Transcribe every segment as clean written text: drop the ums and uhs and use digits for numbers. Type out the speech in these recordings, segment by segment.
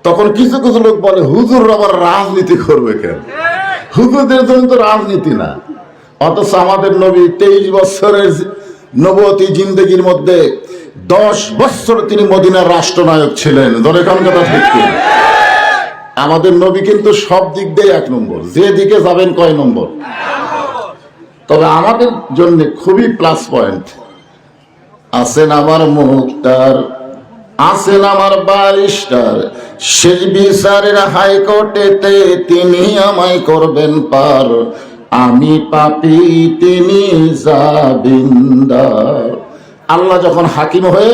তখন কিছু কিছু লোক বলে হুজুর আবার রাজনীতি করবে কেন? হুজুরদের জন্য তো রাজনীতি না। অথচ আমাদের নবী 23 বছরের নবুয়তি জিন্দেগির মধ্যে 10 বছর তিনি মদিনার রাষ্ট্রনায়ক ছিলেন। ধরে কোন কথা ঠিক কি? আমাদের নবী কিন্তু সব দিক দিয়ে 1 নম্বর, যে দিকে যাবেন কয় নম্বর। তবে আমাদের জন্য খুবই প্লাস পয়েন্ট, আছেন আমার মুখতার, আছেন আমার ব্যারিস্টার, শেষ বিচারের হাইকোর্টেতে তিনি আমায় করবেন পার, আমি পাপী তিনি জামিনদার। আল্লাহ যখন হাকিম হয়ে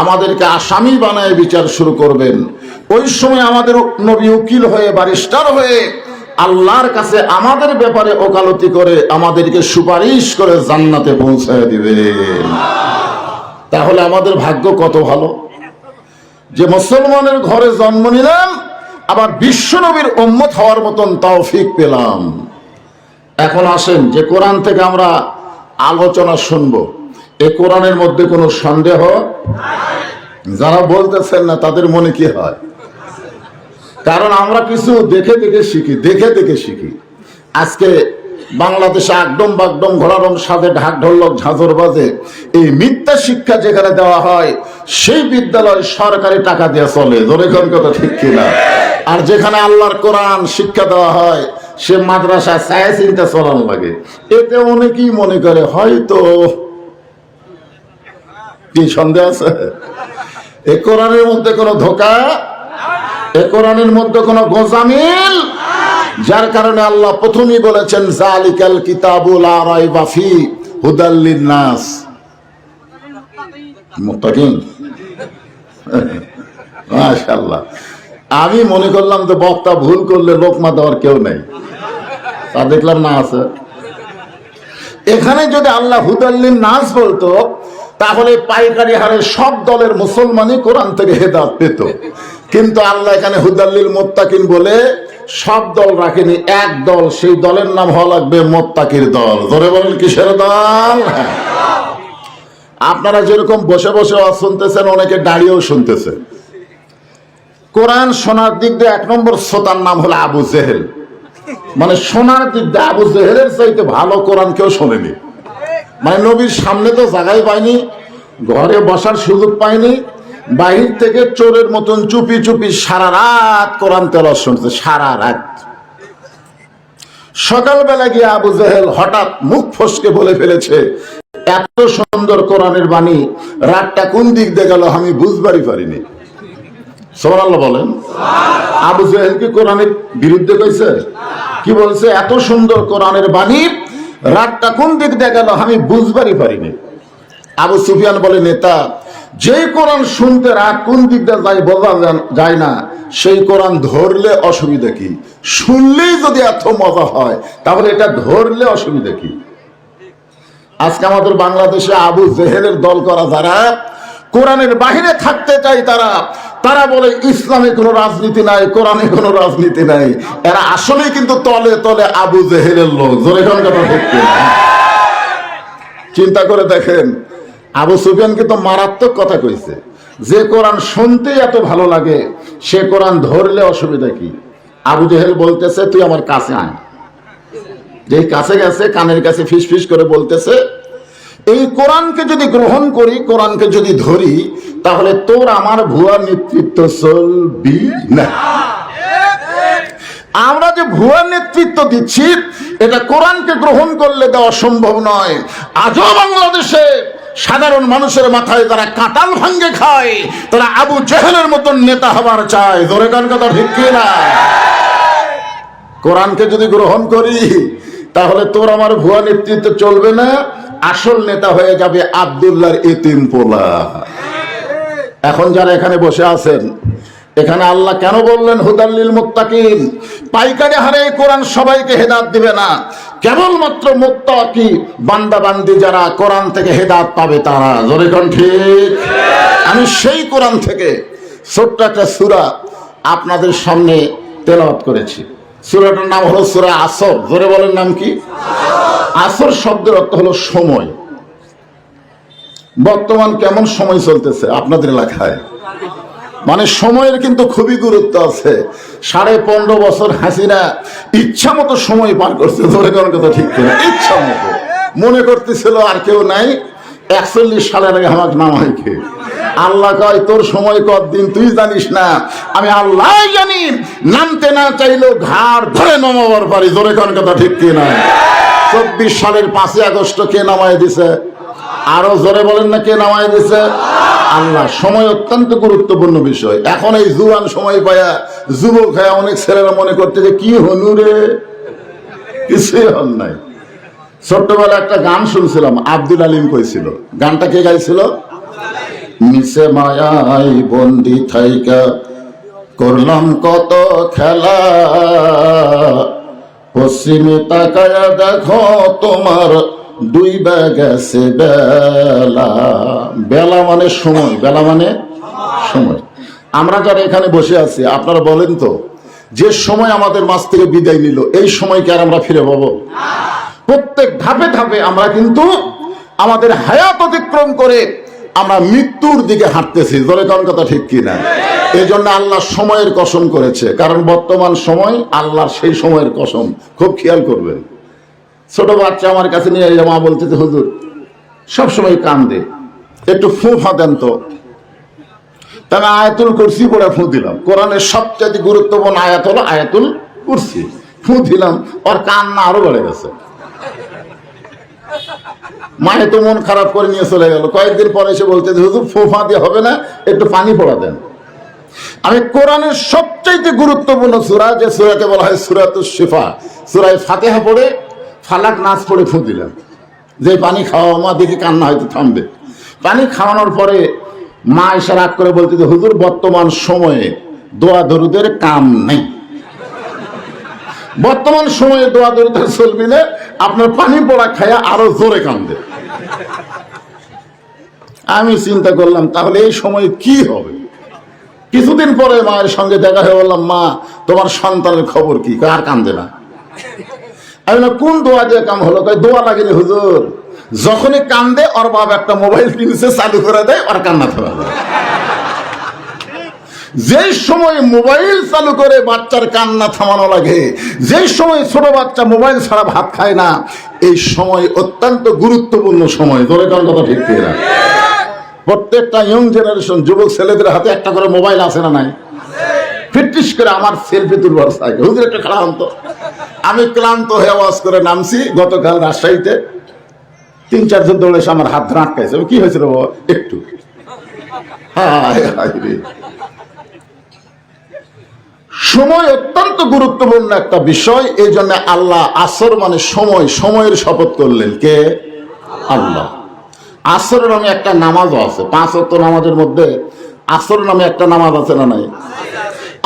আমাদেরকে আসামি বানায় বিচার শুরু করবেন, ওই সময় আমাদের নবী উকিল হয়ে ব্যারিস্টার হয়ে আল্লাহর কাছে আমাদের ব্যাপারে ওকালতি করে আমাদেরকে সুপারিশ করে জান্নাতে পৌঁছায় দিবেন। তাহলে আমাদের ভাগ্য কত ভালো যে মুসলমানের ঘরে জন্ম নিলাম, আবার বিশ্ব নবীর উম্মত হওয়ার মতন তৌফিক পেলাম। এখন আসেন যে কোরআন থেকে আমরা আলোচনা শুনবো, এই কোরআনের মধ্যে কোনো সন্দেহ? যারা বলতেছেন না তাদের মনে কি হয়? কারণ আমরা কিছু দেখে দেখে শিখি। আজকে বাংলাদেশে একদম বাগডম ঘোড়ারম সাথে ঢাক ঢোলক ঝাঁঝর বাজে, এই মিথ্যা শিক্ষা যেখানে দেওয়া হয় সেই বিদ্যালয় সরকারি টাকা দিয়ে চলে। ধরে কোন কথা ঠিক কিনা? আর যেখানে আল্লাহর কোরআন শিক্ষা দেওয়া হয় সে মাদ্রাসা ছায়া চিন্তা চলানো লাগে। এতে অনেকেই মনে করে হয়তো, কি সন্দেহ আছে? এ কোরআনের মধ্যে কোনো ধোঁকা, এ কোরআনের মধ্যে কোনো গোজামিল, যার কারণে আল্লাহ প্রথমেই বলেছেন জালিকাল কিতাবুল লা রাইবা ফি হুদাল লিন-নাস মুত্তাকিন। মাশাআল্লাহ। আমি মনে করলাম যে বক্তা ভুল করলে লোকমা দেওয়ার কেউ নাই, তা দেখলাম না আছে। এখানে যদি আল্লাহ হুদাল লিন-নাস বলতো তাহলে পাইকারি হারে সব দলের মুসলমানই কোরআন থেকে হেদায়েত পেত। কিন্তু আল্লাহ এখানে হুদাল লিল মুত্তাকিন বলে সব দল রাখেনি, এক দল, সেই দলের নাম হওয়া লাগবে মুত্তাকির দল। ধরে বলেন কিসের দল? আপনারা যেরকম বসে বসে শুনতেছেন, অনেকে দাঁড়িয়েও শুনতেছে। কোরআন শোনার দিক দিয়ে 1 নম্বর শ্রোতার নাম হলো আবু জেহেল। মানে শোনার দিক দিয়ে আবু জেহেলের চাইতে ভালো কোরআন কেউ শোনেনি। মানে নবীর সামনে তো জায়গায় পায়নি, ঘরে বসার সুযোগ পায়নি, বাহির থেকে চোরের মতন চুপি চুপি সারা রাত কোরআন তেলাওয়াত শুনছে, সারা রাত। সকালবেলা গিয়ে আবু জেহেল হঠাৎ মুখ ফসকে বলে ফেলেছে, এত সুন্দর কোরআনের বাণী রাতটা কোন দিক দিয়ে গেল আমি বুঝবারই পারিনি। সুবহানাল্লাহ বলেন। আবু জেহেল কি কোরআনের বিরুদ্ধে কইছে? কি বলছে? এত সুন্দর কোরআনের বাণী রাতটা কোন দিক দিয়ে গেল আমি বুঝবারই পারিনি। আবু সুফিয়ান বলে, নেতা, যে কোরআন শুনতে রাত কোন দিক দিয়ে যায় বোঝা যায় না, সেই কোরআন ধরলে অসুবিধা কি? শুনলেই যদি এত মজা হয় তাহলে এটা ধরলে অসুবিধা কি? আজকে আমাদের বাংলাদেশে আবু জেহেলের দল করা যারা কোরআনের বাহিরে থাকতে চাই, তারা বলে ইসলামে কোনো রাজনীতি নাই, কোরআনে কোনো রাজনীতি নাই। এরা আসলেই কিন্তু তলে তলে আবু জেহেলের লোক। জোরে কোন কথা ঠিক কিনা? চিন্তা করে দেখেন, আবু সুফিয়ান কিন্তু মারাত্মক কথা কইছে, যে কোরআন শুনতেই এত ভালো লাগে সে কোরআন ধরলে অসুবিধা কি? আবু জেহেল বলতেছে, তুই আমার কাছে আয়। যেই কাছে গেছে, কানের কাছে ফিস ফিস করে বলতেছে, এই কোরআনকে যদি গ্রহণ করি, কোরআনকে যদি ধরি, তাহলে তোর আমার ভুয়া নেতৃত্ব চলবি না। আমরা যে ভুয়া নেতৃত্ব দিচ্ছি এটা কোরআনকে গ্রহণ করলে দেওয়া সম্ভব নয়। আজও বাংলাদেশে সাধারণ মানুষের মাথায় তারা কাঁঠাল ভাঙ্গে খায়, তারা আবু জেহেলের মতন নেতা হবার চায়। ধরে কান কথা ঠিক কিনা? কোরআনকে যদি গ্রহণ করি তাহলে তোর আমার ভুয়া নেতৃত্ব চলবে না, আসল নেতা হয়ে যাবে আব্দুল্লাহর এতিম পোলা। এখন যারা এখানে বসে আছেন, এখানে আল্লাহ কেন বললেন হুদাল লিল মুত্তাকিন? পাইকারি হারে কোরআন সবাইকে হেদায়েত দিবে না, কেবলমাত্র মুত্তাকি বান্দা বান্দি যারা কোরআন থেকে হেদায়েত পাবে তারা। জোরে কোন ঠিক? আমি সেই কোরআন থেকে ছোট্ট একটা সূরা আপনাদের সামনে তেলাওয়াত করেছি। সূরাটার নাম হলো সূরা আসর। জোরে বলেন, নাম কি? আসর শব্দের অর্থ হলো সময়। বর্তমান কেমন সময় চলতেছে আপনাদের এলাকায়? মানে সময়ের কিন্তু খুবই গুরুত্ব আছে। 15.5 বছর হাসিনা ইচ্ছা মতো সময় পার করছে, ধরে কোন কথা ঠিক কিনা, ইচ্ছা মতো মনে করতেছিল আর কেউ নাই, 41 সালের আগে আমাকে নামাই কে। আল্লাহ কয় তোর সময় কতদিন তুই জানিস না, আমি আল্লাহ জানি। নামতে না চাইলেও ঘাড় ধরে নামাবার পারি, ধরে কোন কথা ঠিক কিনা। 24 সালের 5 আগস্ট কে নামায় দিছে? আরো জোরে বলেন না, কে নামায় দিছে? আল্লাহ। সময় অত্যন্ত গুরুত্বপূর্ণ বিষয়। এখন এই জুয়ান সময় পায়া যুবক হয়ে অনেক ছেলেরা মনে করতে যে কি হনু রে, কিছুই হন নাই। ছোট্টবেলা একটা গান শুনছিলাম, আব্দুল আলিম কইছিল। গানটা কে গাইছিল? মিশে মায়াই বন্দি থাইকা করলাম কত খেলা, পশ্চিমে তাকায়া দেখো তোমার ডুইবা গেছে বেলা। বেলা মানে সময়, বেলা মানে সময়। আমরা যারা এখানে বসে আছি, আপনারা বলেন তো, যে সময় আমাদের মাঝ থেকে বিদায় নিল, এই সময়কে আর আমরা ফিরে পাবো? প্রত্যেক ধাপে ধাপে আমরা কিন্তু আমাদের হায়াত অতিক্রম করে আমরা মৃত্যুর দিকে হাঁটতেছি, জোরে কোন কথা ঠিক কিনা। এই জন্য আল্লাহ সময়ের কসম করেছে, কারণ বর্তমান সময় আল্লাহর সেই সময়ের কসম। খুব খেয়াল করবেন। ছোট বাচ্চা আমার কাছে নিয়ে এলে মা বলতেছে হুজুর সবসময় কান্দে, একটু ফু দেন তো। তাহলে আয়াতুল কুরসি পড়ে ফু দিলাম। কোরআনের সবচেয়ে গুরুত্বপূর্ণ আয়াত হলো আয়াতুল কুরসি। ফু দিলাম, ওর কান্না আরো বেড়ে গেছে। মায়ে তো মন খারাপ করে নিয়ে চলে গেল। কয়েকদিন পরে এসে বলতে হুজুর ফোফা দিয়ে হবে না, একটু পানি পড়া দেন। আমি কোরআনের সবচাইতে গুরুত্বপূর্ণ সূরা, যে সূরাকে বলা হয় সূরাতুশ শিফা, সূরা ফাতিহা পড়ে ফালাক নাস পড়ে ফু দিলাম, যে পানি খাওয়া মা দেখি কান্না হয়তো থামবে। পানি খাওয়ানোর পরে মা এসে রাগ করে বলতে যে হুজুর বর্তমান সময়ে দোয়া দরুদের কাম নেই, বর্তমান সময়ে দোয়া দরুদের চলবি না, আপনার পানি পড়া খায়া আরো জোরে কান্দে। আমি চিন্তা করলাম তাহলে এই সময় কি হবে। কিছুদিন পরে মায়ের সঙ্গে দেখা হয়ে বললাম, মা তোমার সন্তানের খবর কি? আর কান্দে না। আমি না কোন দোয়া দিয়ে কাম হলো? দোয়া লাগেনি হুজুর, যখনই কান্দে ওর বাপ একটা মোবাইল কিনছে, চালু করে দেয়, ওর কান্না থামে। যে সময় মোবাইল চালু করে বাচ্চার কান্না থামানো লাগে, যে সময় ছোট বাচ্চা মোবাইল ছাড়া ভাত খায় না, এই সময় অত্যন্ত গুরুত্বপূর্ণ সময়। ধরে কারণ কথা ঠিক না? প্রত্যেকটা ইয়ং জেনারেশন যুবক ছেলেদের হাতে একটা করে মোবাইল আছে না নাই? ফিটিস করে আমার সেলফি তুলবার থাকে, হুজুর একটা ক্লান্ত। আমি ক্লান্ত হয়ে আওয়াজ করে নামছি গতকাল রাজশাহীতে, 3-4 জন দৌড়ে এসে আমার হাত ধরে আটকাইছে। কি হয়েছিল বাবা? একটু সময় অত্যন্ত গুরুত্বপূর্ণ একটা বিষয়। এই জন্য আল্লাহ আসর মানে সময়, সময়ের শপথ করলেন। কে? আল্লাহ। আসর নামে একটা নামাজও আছে, 5 ওয়াক্ত নামাজের মধ্যে আসর নামে একটা নামাজ আছে না নাই?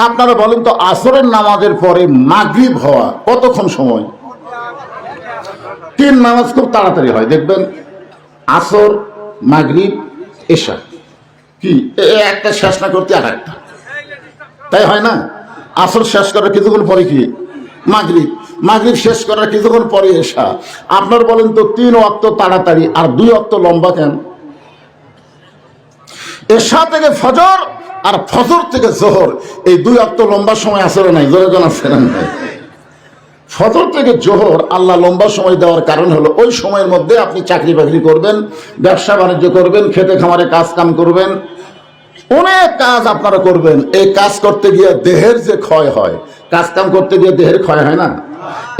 আপনারা বলেন তো, আসরের নামাজের পরে মাগরিব হওয়া কতক্ষণ সময়? 3 নামাজ খুব তাড়াতাড়ি হয়, দেখবেন আসর, মাগরিব, এশা। কি একটা শেষ না করতে আর একটা, তাই হয় না? আসর শেষ করার কিছুক্ষণ পরে কি মাগরিব, মাগরিব শেষ করার কিছুক্ষণ পরে এশা। আপনার বলেন তো 3 ওয়াক্ত তাড়াতাড়ি আর 2 ওয়াক্ত লম্বা কেন? এশা থেকে ফজর আর ফজর থেকে জোহর, এই 2 ওয়াক্ত লম্বা সময় আসরে নাই? জোরে জন আছে না? ফজর থেকে জোহর আল্লাহ লম্বা সময় দেওয়ার কারণ হলো ওই সময়ের মধ্যে আপনি চাকরি বাকরি করবেন, ব্যবসা বাণিজ্য করবেন, খেতে খামারে কাজ কাম করবেন, অনেক কাজ আপনারা করবেন। এই কাজ করতে গিয়ে দেহের যে ক্ষয় হয়, কাজ কাম করতে গিয়ে দেহের ক্ষয় হয় না?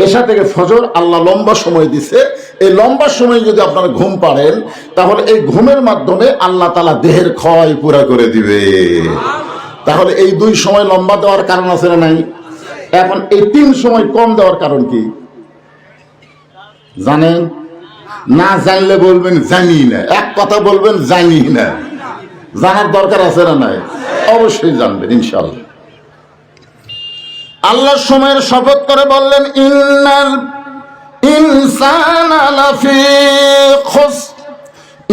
এশা থেকে ফজর আল্লাহ লম্বা সময় দিছে। এই লম্বা সময় যদি আপনারা ঘুম পাড়েন, তাহলে এই ঘুমের মাধ্যমে আল্লাহ তাআলা দেহের ক্ষয় পুরা করে দিবে। তাহলে এই 2 সময় লম্বা দেওয়ার কারণ আছে না নাই? এখন এই 3 সময় কম দেওয়ার কারণ কি জানেন? না জানলে বলবেন জানি না, এক কথা বলবেন জানি না। জানার দরকার আছে না নাই? অবশ্যই জানবেন ইনশাআল্লাহ। আল্লাহ সময়ের শপথ করে বললেন, ইন্নাল ইনসানা লাফি খুসর।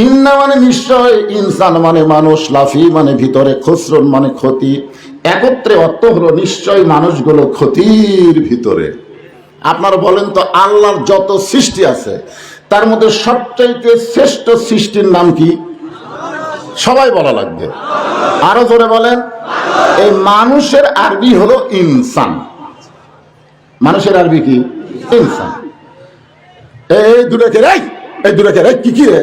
ইন্না মানে নিশ্চয়, ইনসান মানে মানুষ, লাফি মানে ভিতরে, খুসরুন মানে ক্ষতি। একত্রে অর্থ হলো নিশ্চয় মানুষগুলো ক্ষতির ভিতরে। আপনারা বলেন তো, আল্লাহর যত সৃষ্টি আছে তার মধ্যে সবচাইতে শ্রেষ্ঠ সৃষ্টির নাম কি? সবাই বলা লাগবে। আরো জোরে বলেন। এই মানুষের আরবি হলো ইনসান। মানুষের আরবি কি? ইনসান। এই দুটাকে রে, এই দুটাকে রে, কি কি রে?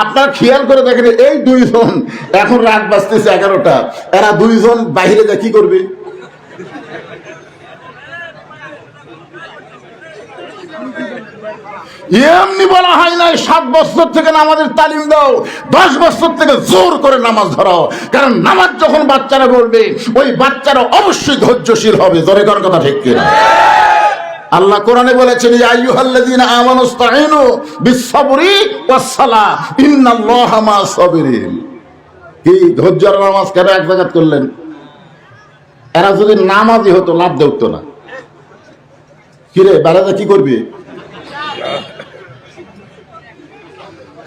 আপনার খেয়াল করে দেখেন, এই দুইজন এখন রাত বাজতেছে 11টা, এরা দুইজন বাইরে যা কি করবে? এমনি বলা হয় নাই 7 বছর থেকে নামাজের তালিম দাও, 10 বছর থেকে জোর করে নামাজ ধরাও। কারণ নামাজ যখন বাচ্চারা বলবে, ওই বাচ্চারা অবশ্যই ধৈর্যশীল হবে। জোরে কোন কথা ঠিক কিনা? আল্লাহ কোরআনে বলেছেন, ইয়া আইয়ুহাল্লাযীনা আমানুস্তাঈনু বিস-সাবরি ওয়াস-সালাহ ইন্নাল্লাহা মা'আস-সাবিরিন। কি ধৈর্য আর নামাজ কেন এক জায়গাত করলেন? এরা যদি নামাজি হতো লাভ দেখতো না। কিরে বারাদা কি করবি?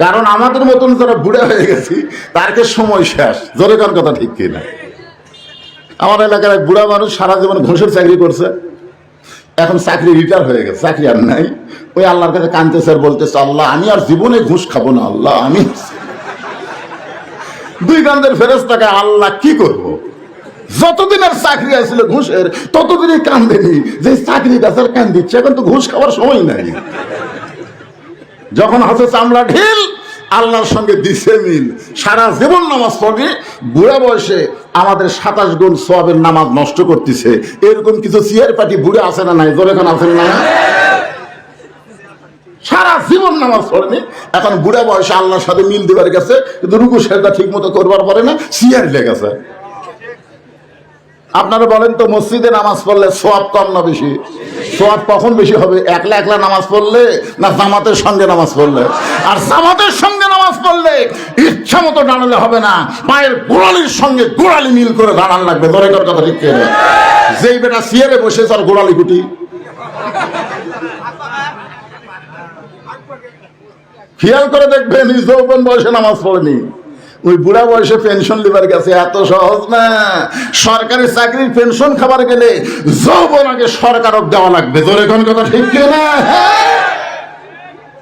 কারণ আমাদের মতন যারা বুড়া হয়ে গেছি তারকে সময় শেষ। জোরে কোন কথা ঠিক কিনা? আমার এলাকার এক বুড়া মানুষ সারা জীবন ঘুষের চাকরি করছে, এখন চাকরি রিটায়ার হয়ে গেছে, চাকরি আর নাই। ওই আল্লাহর কাছে কাঁদতেছে আর বলতেছে, আল্লাহ আমি আর জীবনে ঘুষ খাবো না, আল্লাহ আমি। দুই কান্দের ফেরেশতাকে আল্লাহ কি করব? যতদিন আর চাকরি আসছিল ঘুষের, ততদিনই কান্দেনি যে চাকরি গাছের কান দিচ্ছে, এখন তো ঘুষ খাওয়ার সময় নাই। যখন হাতে চামড়া ঢিল, আল্লাহর সঙ্গে দিছে মিল, সারা জীবন নামাজ পড়ে, বুড়া বয়সে আমাদের 27 গুণ সওয়াবের নামাজ নষ্ট করতেছে। এরকম কিছু সিয়ার পার্টি বুড়ে আছে না নাই? জোরে কোন আছেন না? সারা জীবন নামাজ পড়েনি, এখন বুড়া বয়সে আল্লাহর সাথে মিল দিবার গেছে, কিন্তু রুকু সেজদা ঠিক মতো করবার পারে না, সিয়ার লেগেছে। আপনারা বলেন তো, মসজিদে নামাজ পড়লে সওয়াব কম না বেশি? সওয়াব কখন বেশি হবে? একলা একলা নামাজ পড়লে না জামাতের সঙ্গে নামাজ পড়লে? আর জামাতের সঙ্গে নামাজ পড়লে ইচ্ছা মতো দাঁড়ালে হবে না, পায়ের গোড়ালির সঙ্গে গোড়ালি মিল করে দাঁড়ান লাগবে। দরেকার কথা ঠিক করে। যেই বেটা সিয়ারে বসে তার গোড়ালি কুটি, খেয়াল করে দেখবেন যৌবন বয়সে নামাজ পড়েনি, ওই বুড়া বয়সে পেনশন লিবার গেছে। এত সহজ না। সরকারি চাকরির পেনশন খাবার গেলে যৌবন আগে সরকারক দেওয়া লাগবে। জোরে কোন কথা ঠিক না?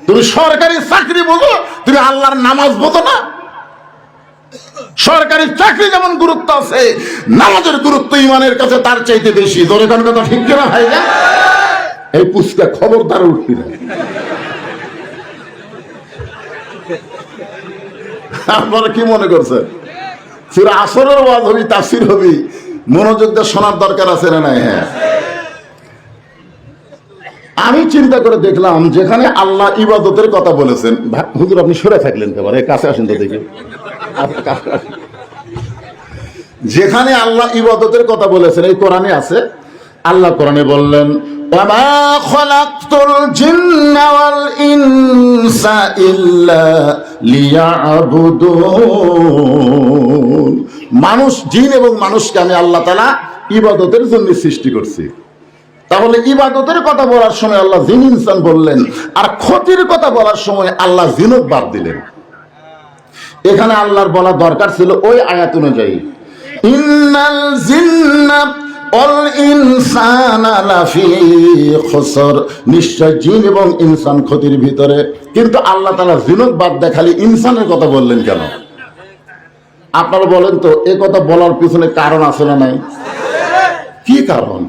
তুমি সরকারি চাকরি বোঝো, তুমি আল্লাহর নামাজ বোঝো না? সরকারি চাকরি যেমন গুরুত্ব আছে, নামাজের গুরুত্ব ইমানের কাছে তার চাইতে বেশি। জোরে কোন কথা ঠিক না ভাই? এই পুস্কা খবরদার উঠবি না। আপনারা কি মনে করছেন সূরা আসরের ওয়াজ হবি, তাফসীর হবি, মনোযোগ দিয়ে শোনার দরকার আছে না নাই? হ্যাঁ, আমি চিন্তা করে দেখলাম, যেখানে আল্লাহ ইবাদতের কথা বলেছেন, হুজুর আপনি সরে থাকলেন কেবল, কাছে আসেন তো দেখি। যেখানে আল্লাহ ইবাদতের কথা বলেছেন, এই কোরআনে আছে। আল্লাহ কোরআনে বললেন, ওয়ামা খালাকতুল জিন্না ওয়াল ইনসা ইল্লা লিয়াবুদুন। মানুষ, জিন এবং মানুষকে আমি আল্লাহ তাআলা ইবাদতের জন্য সৃষ্টি করছি। তাহলে ইবাদতের কথা বলার সময় আল্লাহ জিন ইনসান বললেন, আর ক্ষতির কথা বলার সময় আল্লাহ জিনক বাদ দিলেন। এখানে আল্লাহর বলা দরকার ছিল ওই আয়াত অনুযায়ী, ইন্নাল জিন্না অল ইনসানা লাফি খুসর, নিশ্চয় জিন এবং ইনসান ক্ষতির ভিতরে। কিন্তু আল্লাহ তাআলা জিনক বাদ দিয়ে খালি ইনসানের কথা বললেন কেন? আপনারা বলেন তো, এ কথা বলার পিছনে কারণ আছে না নাই? কি কারণ?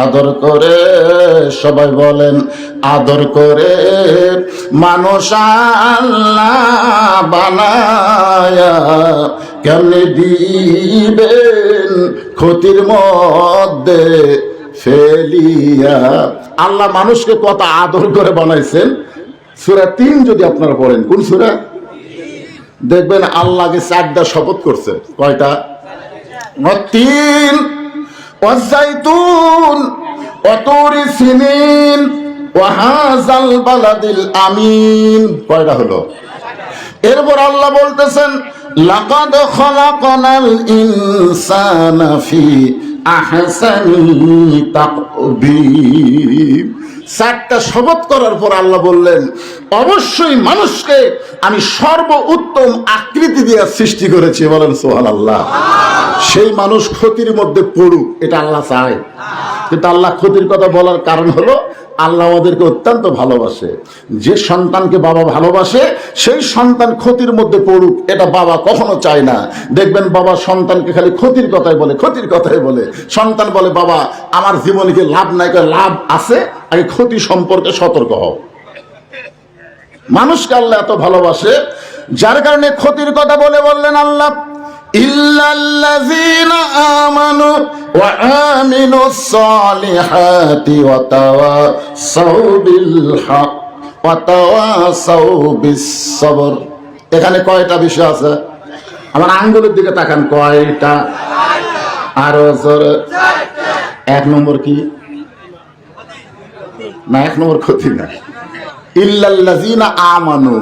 আদর করে, সবাই বলেন, আদর করে মানুষ আল্লাহ বানায়া কেমনে দিবেন ক্ষতির মধ্যে ফেলিয়া। আল্লাহ মানুষকে কত আদর করে বানাইছেন। সূরা 3 যদি আপনারা পড়েন, কোন সূরা? দেখবেন আল্লাহকে 4টা শপথ করছে। কয়টা? 3, ওয়াজাইতুন ওয়াতুরি সিনিন ওয়াহাযাল বালাদিল আমিন। কয়টা হলো? এরপর আল্লাহ বলতেছেন, লাকাদ খালাকনাল ইনসানা ফি আহসানি তাকবীর। 4টা শপথ করার পর আল্লাহ বললেন, অবশ্যই মানুষকে আমি সর্বোত্তম আকৃতি দিয়ে সৃষ্টি করেছি। বলেন সুবহানাল্লাহ। সেই মানুষ ক্ষতির মধ্যে পড়ুক, এটা আল্লাহ চায়। কিন্তু আল্লাহ ক্ষতির কথা বলার কারণ হলো আল্লাহ আমাদেরকে অত্যন্ত ভালোবাসে। যে সন্তানকে বাবা ভালোবাসে সেই সন্তান ক্ষতির মধ্যে পড়ুক, এটা বাবা কখনো চায় না। দেখবেন বাবা সন্তানকে খালি ক্ষতির কথাই বলে, ক্ষতির কথাই বলে। সন্তান বলে বাবা আমার জীবনে কি লাভ নাই? লাভ আছে, আগে ক্ষতি সম্পর্কে সতর্ক হও। মানুষকে আল্লাহ এত ভালোবাসে যার কারণে ক্ষতির কথা বলে বললেন আল্লাহ ইল্লাল্লাযীনা আমানু ওয়া আমিলুস সালিহাতি ওয়া তাওয়াসাউ বিল হক ওয়া তাওয়াসাউ বিস সবর। এখানে কয়টা বিষয় আছে? আমার আঙ্গুলের দিকে তাকান, কয়টা? আরো জোরে। এক নম্বর কি না? এক নম্বর ক্ষতি না। ইল্লাল্লাযীনা আমানু,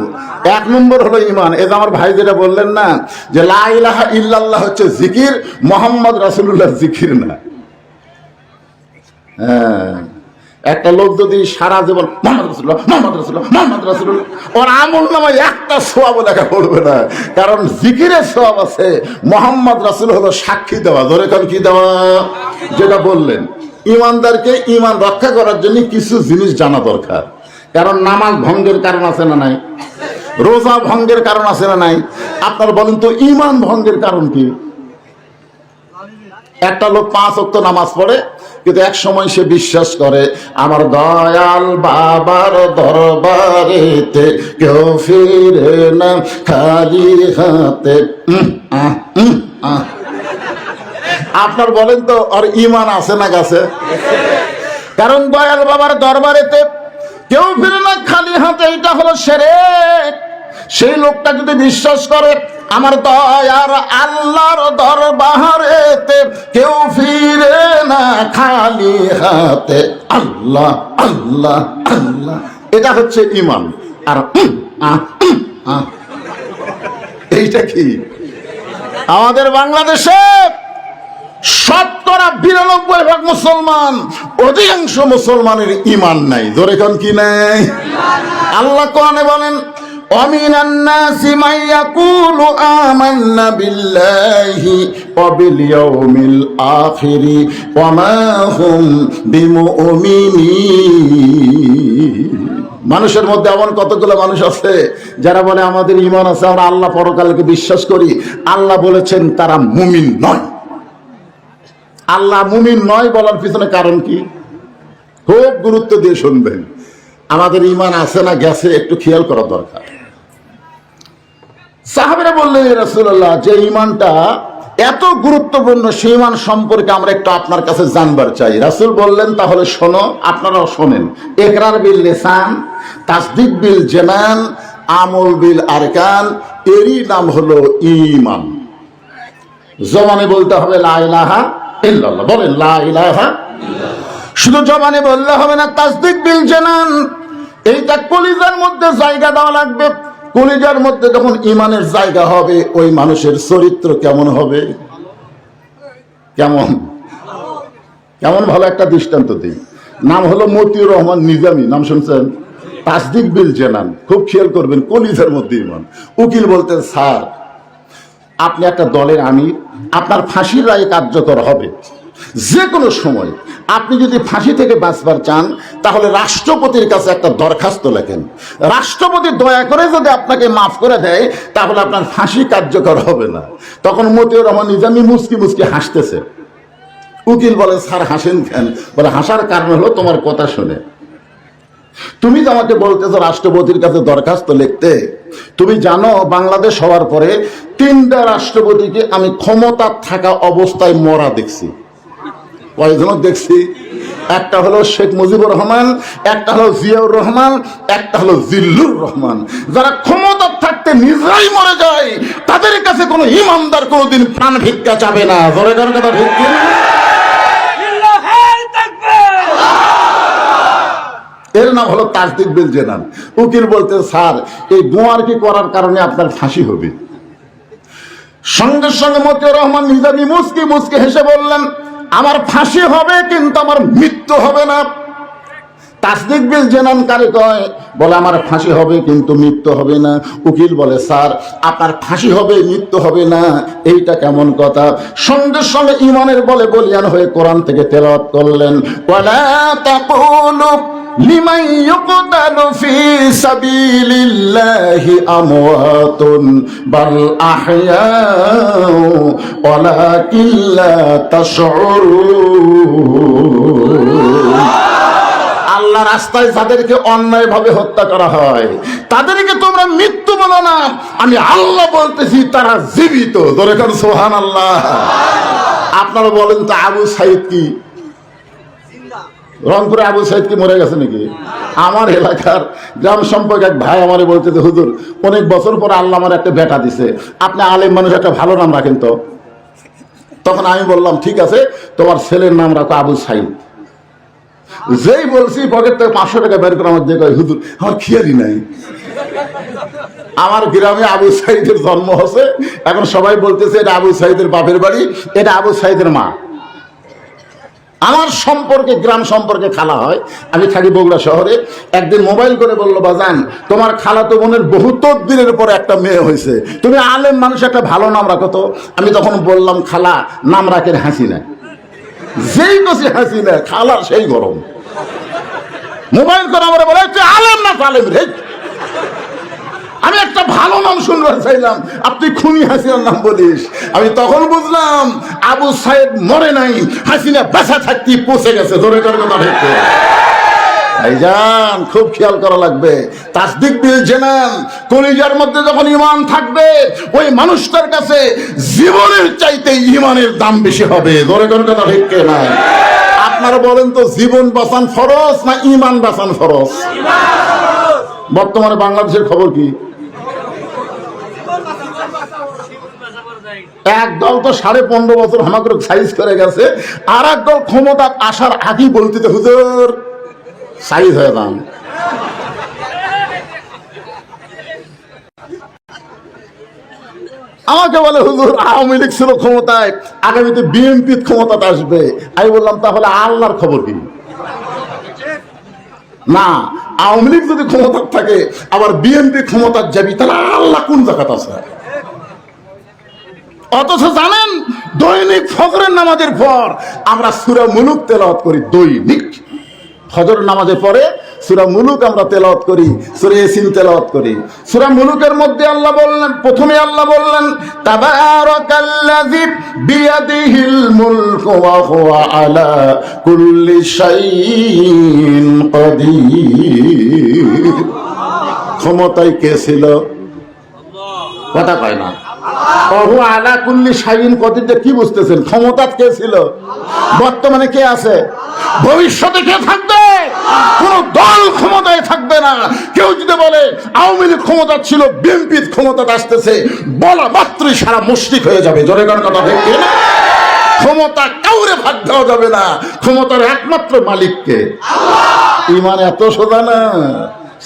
এক নম্বর হলো ঈমান। এই যে আমার ভাই যেটা বললেন না যে লা ইলাহা ইল্লাল্লাহ হচ্ছে জিকির, মুহাম্মদ রাসূলুল্লাহ জিকির না। হ্যাঁ, একটা লোক যদি সারা জীবন মুহাম্মদ রাসূলুল্লাহ মুহাম্মদ রাসূলুল্লাহ মুহাম্মদ রাসূলুল্লাহ, ওর আমলনামায় একটা সওয়াব লেখা পড়বে না। কারণ জিকিরের সওয়াব আছে, মুহাম্মদ রাসূল হলো সাক্ষী দেওয়া। ধরে কোন কি দেওয়া? যেটা বললেন ঈমানদারকে ঈমান রক্ষা করার জন্য কিছু জিনিস জানা দরকার। কারণ নামাজ ভঙ্গের কারণ আছে না নাই? রোজা ভঙ্গের কারণ আছে না নাই? আপনার বলেন তো ঈমান ভঙ্গের কারণ কি? একটা লোক 5 ওয়াক্ত নামাজ পড়ে, কিন্তু এক সময় সে বিশ্বাস করে আমার দয়াল বাবার দরবারেতে কেউ ফিরে না খালি হাতে। আপনার বলেন তো আর ঈমান আছে না গেছে? কারণ দয়াল বাবার দরবারেতে কেউ ফিরে না খালি হাতে, এটা হলো শিরক। সেই লোকটা যদি বিশ্বাস করে আমার দয়ার আল্লাহর দরবারেতে কেউ ফিরে না খালি হাতে, আল্লাহ আল্লাহ আল্লাহ, এটা হচ্ছে ঈমান। আর এইটা কি? আমাদের বাংলাদেশে ৯২% মুসলমান, অধিকাংশ মুসলমানের ঈমান নাই। ধরে কোন কি নাই? আল্লাহ কোরআনে বলেন ওয়ামিনান নাসি মান ইয়াকুলু আমান্না বিল্লাহি ওয়া বিল ইয়াউমিল আখিরি ওয়া মা হুম বিমুমিনিন। মানুষের মধ্যে এমন কতগুলো মানুষ আছে যারা বলে আমাদের ঈমান আছে, আমরা আল্লাহ পরকালকে বিশ্বাস করি। আল্লাহ বলেছেন তারা মুমিন নয়। আল্লাহ মুমিন নয় বলার পিছনে কারণ কি? খুব গুরুত্ব দিয়ে শুনবেন। আমাদের ঈমান আছে না গেছে একটু খেয়াল করা দরকার। সাহাবীরা বললেন ইয়া রাসূলুল্লাহ, যে ঈমানটা এত গুরুত্বপূর্ণ সেই ঈমান সম্পর্কে আমরা একটু আপনার কাছে জানবার চাই। রাসূল বললেন তাহলে শোনো, আপনারাও শোনেন। ইকরার বিল লিসান, তাসদীক বিল জানান, আমল বিল আরকান, এরই নাম হলো ঈমান। জবানে বলতে হবে লা ইলাহা ইল্লাল্লাহ, বলেন লা ইলাহা ইল্লাল্লাহ। শুধু জবানে বললে হবে না, তাসদীক বিল জানান, এইটা কলিজার মধ্যে জায়গা দেওয়া লাগবে। কলিজার মধ্যে যখন ঈমানের জায়গা হবে, ওই মানুষের চরিত্র কেমন হবে? কেমন কেমন ভালো একটা দৃষ্টান্ত দিই। নাম হলো মতিউর রহমান নিজামী, নাম শুনছেন? তাসদীক বিল জানান, খুব খেয়াল করবেন, কলিজার মধ্যে ঈমান। উকিল বলতেন স্যার আপনি একটা দলের আমির, আপনার ফাঁসির রায় কার্যকর হবে যে কোনো সময়। আপনি যদি ফাঁসি থেকে বাঁচবার চান তাহলে রাষ্ট্রপতির কাছে একটা দরখাস্ত লেখেন। রাষ্ট্রপতি দয়া করে যদি আপনাকে মাফ করে দেয় তাহলে আপনার ফাঁসি কার্যকর হবে না। তখন মতিউর রহমান নিজামী মুস্কি মুস্কি হাসতেছে। উকিল বলে স্যার হাসেন কেন? বলে হাসার কারণ হলো তোমার কথা শুনে। তুমি তো আমাকে বলতেছো রাষ্ট্রপতির কাছে দরখাস্ত লিখতে, তুমি জানো বাংলাদেশ হওয়ার পরে 3টা রাষ্ট্রপতিকে আমি ক্ষমতা থাকা অবস্থায় মরা দেখছি। কয়জন দেখছি? একটা হলো শেখ মুজিবুর রহমান, একটা হলো জিয়াউর রহমান, একটা হলো জিল্লুর রহমান। যারা ক্ষমতা থাকতে নিজেরাই মরে যায় তাদের কাছে কোনো ঈমানদার কোনোদিন প্রাণ ভিক্ষা চাবে না। জোরে কার কথা ভিক্ষা? এর নাম হলো তাসদীক বিল জানান। উকিল বলতে স্যার এই গোয়ারকি করার কারণে আপনার ফাঁসি হবে। সঙ্গে সঙ্গে মতিউর রহমান নিজামী মুস্কি মুস্কি হেসে বললেন আমার ফাঁসি হবে কিন্তু আমার মৃত্যু হবে না। তাসদিক বিল জানান কারে কয়? বলে আমার ফাঁসি হবে কিন্তু মৃত্যু হবে না। উকিল বলে স্যার আপনার ফাঁসি হবে মৃত্যু হবে না, এইটা কেমন কথা? সঙ্গে সঙ্গে ইমানের বলে বলিয়ান হয়ে কোরআন থেকে তেলাওয়াত করলেন, ওয়ালা তাকুলু লিমান ইউকতালু ফি সাবিলিল্লাহি আমওয়াতুন বাল আহইয়াউ ওয়ালাকিন লা তাশউরুন। আল্লাহ রাস্তায় যাদেরকে অন্যায়ভাবে হত্যা করা হয় তাদেরকে তোমরা মৃত্যু বলো না, আমি আল্লাহ বলতেছি তারা জীবিত। ধরে কারণ সুবহানাল্লাহ। আপনারা বলেন তো আবু সাইদ কি রংপুরে আবু সাইদ কি মরে গেছে নাকি? আমার এলাকার গ্রাম সম্পর্কে এক ভাই আমারে বলতেছে, হুজুর অনেক বছর পরে আল্লাহ আমার একটা বেটা দিছে, আপনি আলেম মানুষ একটা ভালো নাম রাখেন তো। তখন আমি বললাম ঠিক আছে তোমার ছেলের নাম রাখো আবু সাইদ। যেই বলছি পকেট থেকে 500 টাকা বের করে আমার দিয়ে কয়, হুজুর আমার খেয়ালই নাই, আমার গ্রামে আবু সাইদের জন্ম হচ্ছে, এখন সবাই বলতেছে এটা আবু সাইদের বাপের বাড়ি, এটা আবু সাইদের মা। আমার সম্পর্কে গ্রাম সম্পর্কে খালা হয়, আমি থাকি বগুড়া শহরে। একদিন মোবাইল করে বললো, বাজান তোমার খালাতো বোনের বহু তদবিরের পরে একটা মেয়ে হয়েছে, তুমি আলেম মানুষ একটা ভালো নাম রাখো তো। আমি তখন বললাম খালা নাম রাখেন হাসিনা। যেই কষি হাসিনা খালা সেই গরম। মোবাইল করে আমার বলে তুই আলেম না আলেম রে, আমি একটা ভালো নাম শুনবার চাইলাম, আপনি খুনি হাসিনার নাম বলিস। আমি তখন বুঝলাম আবু সাইদ মরে নাই, হাসিনা বেঁচে থাকতে পৌঁছে গেছে। ধরে করে কথা ভেবে ভাইজান খুব খেয়াল করা লাগবে। তাসদিক বিল জানান, কলিজার মধ্যে যখন ঈমান থাকবে ওই মানুষটার কাছে জীবনের চাইতে ঈমানের দাম বেশি হবে। ধরে করে কথা ঠিক না? আপনারা বলেন তো জীবন বাঁচান ফরজ না ঈমান বাঁচান ফরজ? বর্তমানে বাংলাদেশের খবর কি? এক দল তো 15.5 বছর হামাগুড় সাইজ করে গেছে, আর এক দল ক্ষমতা আসার আগেই বলতে হুজুর সাইজ হয়ে যান। আমাকে বলে হুজুর আওয়ামী লীগ ছিল ক্ষমতায়, আগামীতে বিএনপি ক্ষমতাতে আসবে। আমি বললাম তাহলে আল্লাহর খবর কি? না, আওয়ামী লীগ যদি ক্ষমতার থাকে আবার বিএনপি ক্ষমতার যাবি, তাহলে আল্লাহ কোন জায়গাতে আছে? অথচ জানেন দৈনিক ফজরের নামাজের পর আমরা সূরা মুলুক তেলাওয়াত করি। দৈনিক ফজর নামাজের পরে সূরা মুলুক আমরা তেলাওয়াত করি, সূরা ইয়াসিন তেলাওয়াত করি। সূরা মুলুকের মধ্যে আল্লাহ বললেন, প্রথমে আল্লাহ বললেন তাবারাকাল্লাযী বিয়াদিহিল মুলকু ওয়া হুয়া আলা কুল্লি শাইইন কাদির। ক্ষমতায় কে ছিল? কথা কয় না। আলা কুল্লি শাইইন কাদিরটা কি বুঝতেছেন? ক্ষমতা কে ছিল? বর্তমানে কে আছে? ভবিষ্যতে কে থাকবে? কোন দল ক্ষমতায় থাকবে না। কেউ যদি বলে আওয়ামী লীগ ক্ষমতা ছিল, বিএনপি ক্ষমতা আসতেছে, বলা মাত্রই সারা মুশরিক হয়ে যাবে। জোরে গান কথা ঠিক না? ক্ষমতা কাউরে ভাগ দেওয়া যাবে না, ক্ষমতার একমাত্র মালিককে। ঈমান এত সোজা না।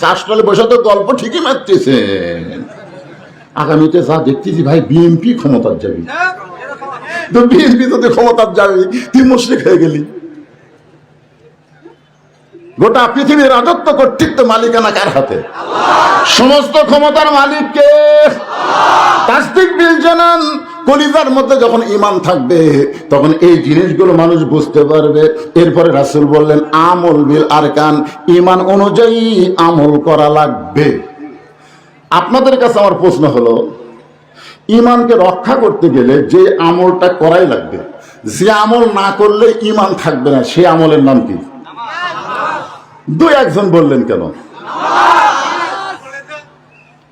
শাসনালে বসে তো গল্প ঠিকই মারতেছে। আগামীতে যা দেখতেছি ভাই বিএনপি ক্ষমতার যাবি, তো বিএনপি যদি ক্ষমতার যাবি তুই মুশরিক হয়ে গেলি। গোটা পৃথিবীর রাজত্ব কর্তৃত্ব মালিকানা কার হাতে? সমস্ত ক্ষমতার মালিককে। তাসদিক বিল জানান, কলিজার মধ্যে যখন ঈমান থাকবে তখন এই জিনিসগুলো মানুষ বুঝতে পারবে। এরপরে রাসূল বললেন আমল বিল আরকান, ঈমান অনুযায়ী আমল করা লাগবে। আপনাদের কাছে আমার প্রশ্ন হলো, ঈমানকে রক্ষা করতে গেলে যে আমলটা করাই লাগবে, যে আমল না করলে ঈমান থাকবে না, সে আমলের নাম কি? দুই একজন বললেন কেন?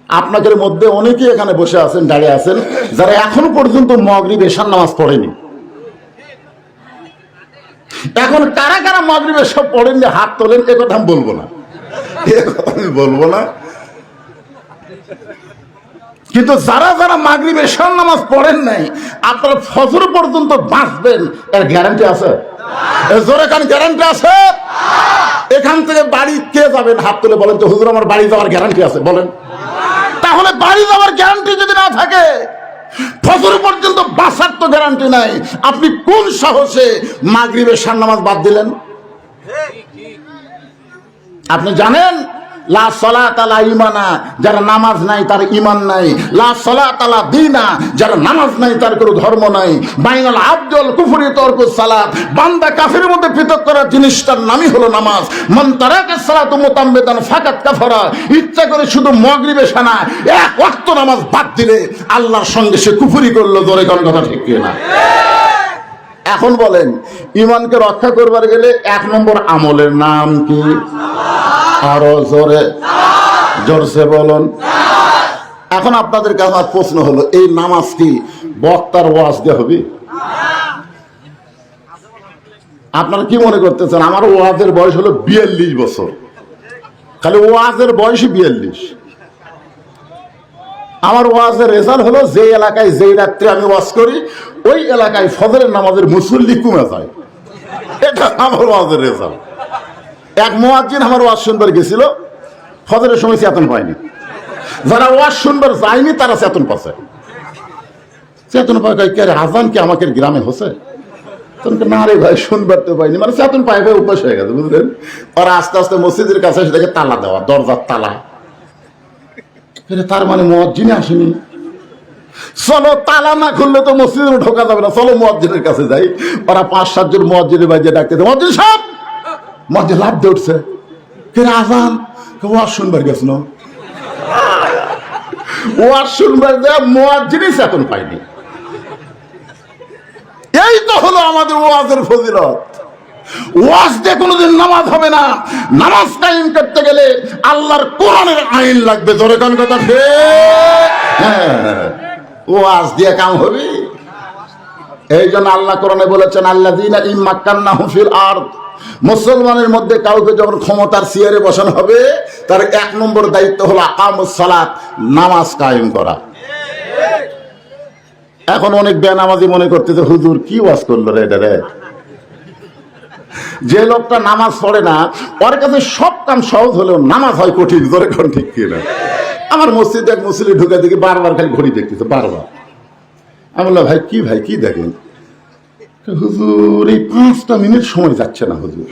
আপনাদের মধ্যে অনেকেই এখানে বসে আছেন, দাঁড়িয়ে আছেন, যারা এখনো পর্যন্ত মাগরিব এশার নামাজ পড়েনি। এখন কারা কারা মাগরিব এশা পড়েননি হাত তোলেন। এ কথা আমি বলবো না, আমি বলবো না। কিন্তু যারা যারা মাগরিব এশার নামাজ পড়েন নাই, আপনারা ফজর পর্যন্ত বাঁচবেন এর গ্যারান্টি আছে? জোরে কান গ্যারান্টি আছে? এখান থেকে বাড়ি কে যাবেন হাত তুলে বলেন তো, হুজুর আমার বাড়ি যাওয়ার গ্যারান্টি আছে বলেন। তাহলে বাড়ি যাওয়ার গ্যারান্টি যদি না থাকে, ফজর পর্যন্ত বাঁচার তো গ্যারান্টি নাই, আপনি কোন সাহসে মাগরিব এশার নামাজ বাদ দিলেন? আপনি জানেন লা সালাতা লা ঈমানা, যার নামাজ নাই তার ঈমান নাই। লা সালাতা লা দীনা, যার নামাজ নাই তার কোনো ধর্ম নাই। বাইনাল আবদি ওয়াল কুফরি তারকুস সালাত, বান্দা কাফিরের মধ্যে পৃথক করার জিনিসটার নামই হলো নামাজ। মান তারাকাস সালাতু মুতাম্মিদান ফাকাত কাফারা, ইচ্ছা করে শুধু মাগরিবে সানা এক ওয়াক্ত নামাজ বাদ দিলে আল্লাহর সঙ্গে সে কুফরি করলো। জোরে কোন কথা ঠিক কি না? এখন বলেন, ঈমানকে রক্ষা করবার গেলে এক নম্বর আমলের নাম কি? আরো জোরে জোরসে বলুন। এখন আপনাদের কাছে আমার প্রশ্ন হলো, এই নামাজ কি বক্তার ওয়াজ দিয়ে হবে? আপনারা কি মনে করতেছেন আমার ওয়াজের বয়স হলো 42 বছর, খালি ওয়াজের বয়সই 42? আমার ওয়াজের রেজাল্ট হলো যে এলাকায় যেই রাত্রে আমি ওয়াজ করি ওই এলাকায় ফজরের নামাজের মুসল্লি কমে যায়। এটা আমার ওয়াজের রেজাল্ট। এক মুয়াজ্জিন আমার ওয়াজ শুনবার গেছিল, ফজরের সময় চেতন পায়নি। যারা ওয়াজ শুনবার যায়নি তারা চেতন পাচ্ছে। চেতন পায় আজান কি আমাকে গ্রামে হচ্ছে? না রে ভাই, শুনবার তো পাইনি, মানে চেতন পায় ভাই উপাস হয়ে গেছে, বুঝলেন? ওরা আস্তে আস্তে মসজিদের কাছে সেটাকে তালা দেওয়া, দরজার তালা। তার মানে মুয়াজ্জিন আসেনি। চলো তালা না খুললে তো মসজিদে ঢোকা যাবে না, চলো মুয়াজ্জিনের কাছে যাই। ওরা 5-7 জন মুয়াজ্জিনের বাইরে ডাকতে, মুয়াজ্জিন সাহেব, মুয়াজ্জিন লাফ দিয়ে উঠছে, আজান ওয়াজ শুনবার গেছ না? ওয়াজ শুনবার যা মুয়াজ্জিনই চেতন পাইনি। এই তো হলো আমাদের ওয়াজের ফজিলত। ওয়াজ দিয়ে কোনোদিন নামাজ হবে না। নামাজ কায়েম করতে গেলে আল্লাহর কোরআনের আইন লাগবে। ধরে কোন কথা? ওয়াজ দিয়ে কাম হবে? এই জন্য আল্লাহ কোরআনে বলেছেন, আল্লাযীনা ইম্মাক্কান্নাহুম ফিল আরদ, মুসলমানের মধ্যে কাউকে যখন ক্ষমতার চেয়ারে বসানো হবে তার 1 নম্বর দায়িত্ব হলো আকামুস সালাত, নামাজ কায়েম করা। এখন অনেক বেনামাজি মনে করতেছে, হুজুর কি ওয়াজ করলো রে এটা রে। যে লোকটা নামাজ পড়ে না ওর কাছে সব কাম সহজ হলেও নামাজ হয় কঠিন। ধরে কোন ঠিক কিনা? আমার মসজিদে এক মুসল্লি ঢুকে দেখি বারবার খালি ঘড়ি দেখতেছে, বারবার। আমি বললাম, ভাই কি দেখেন? হুজুর এই 5টা মিনিট সময় যাচ্ছে না হুজুর।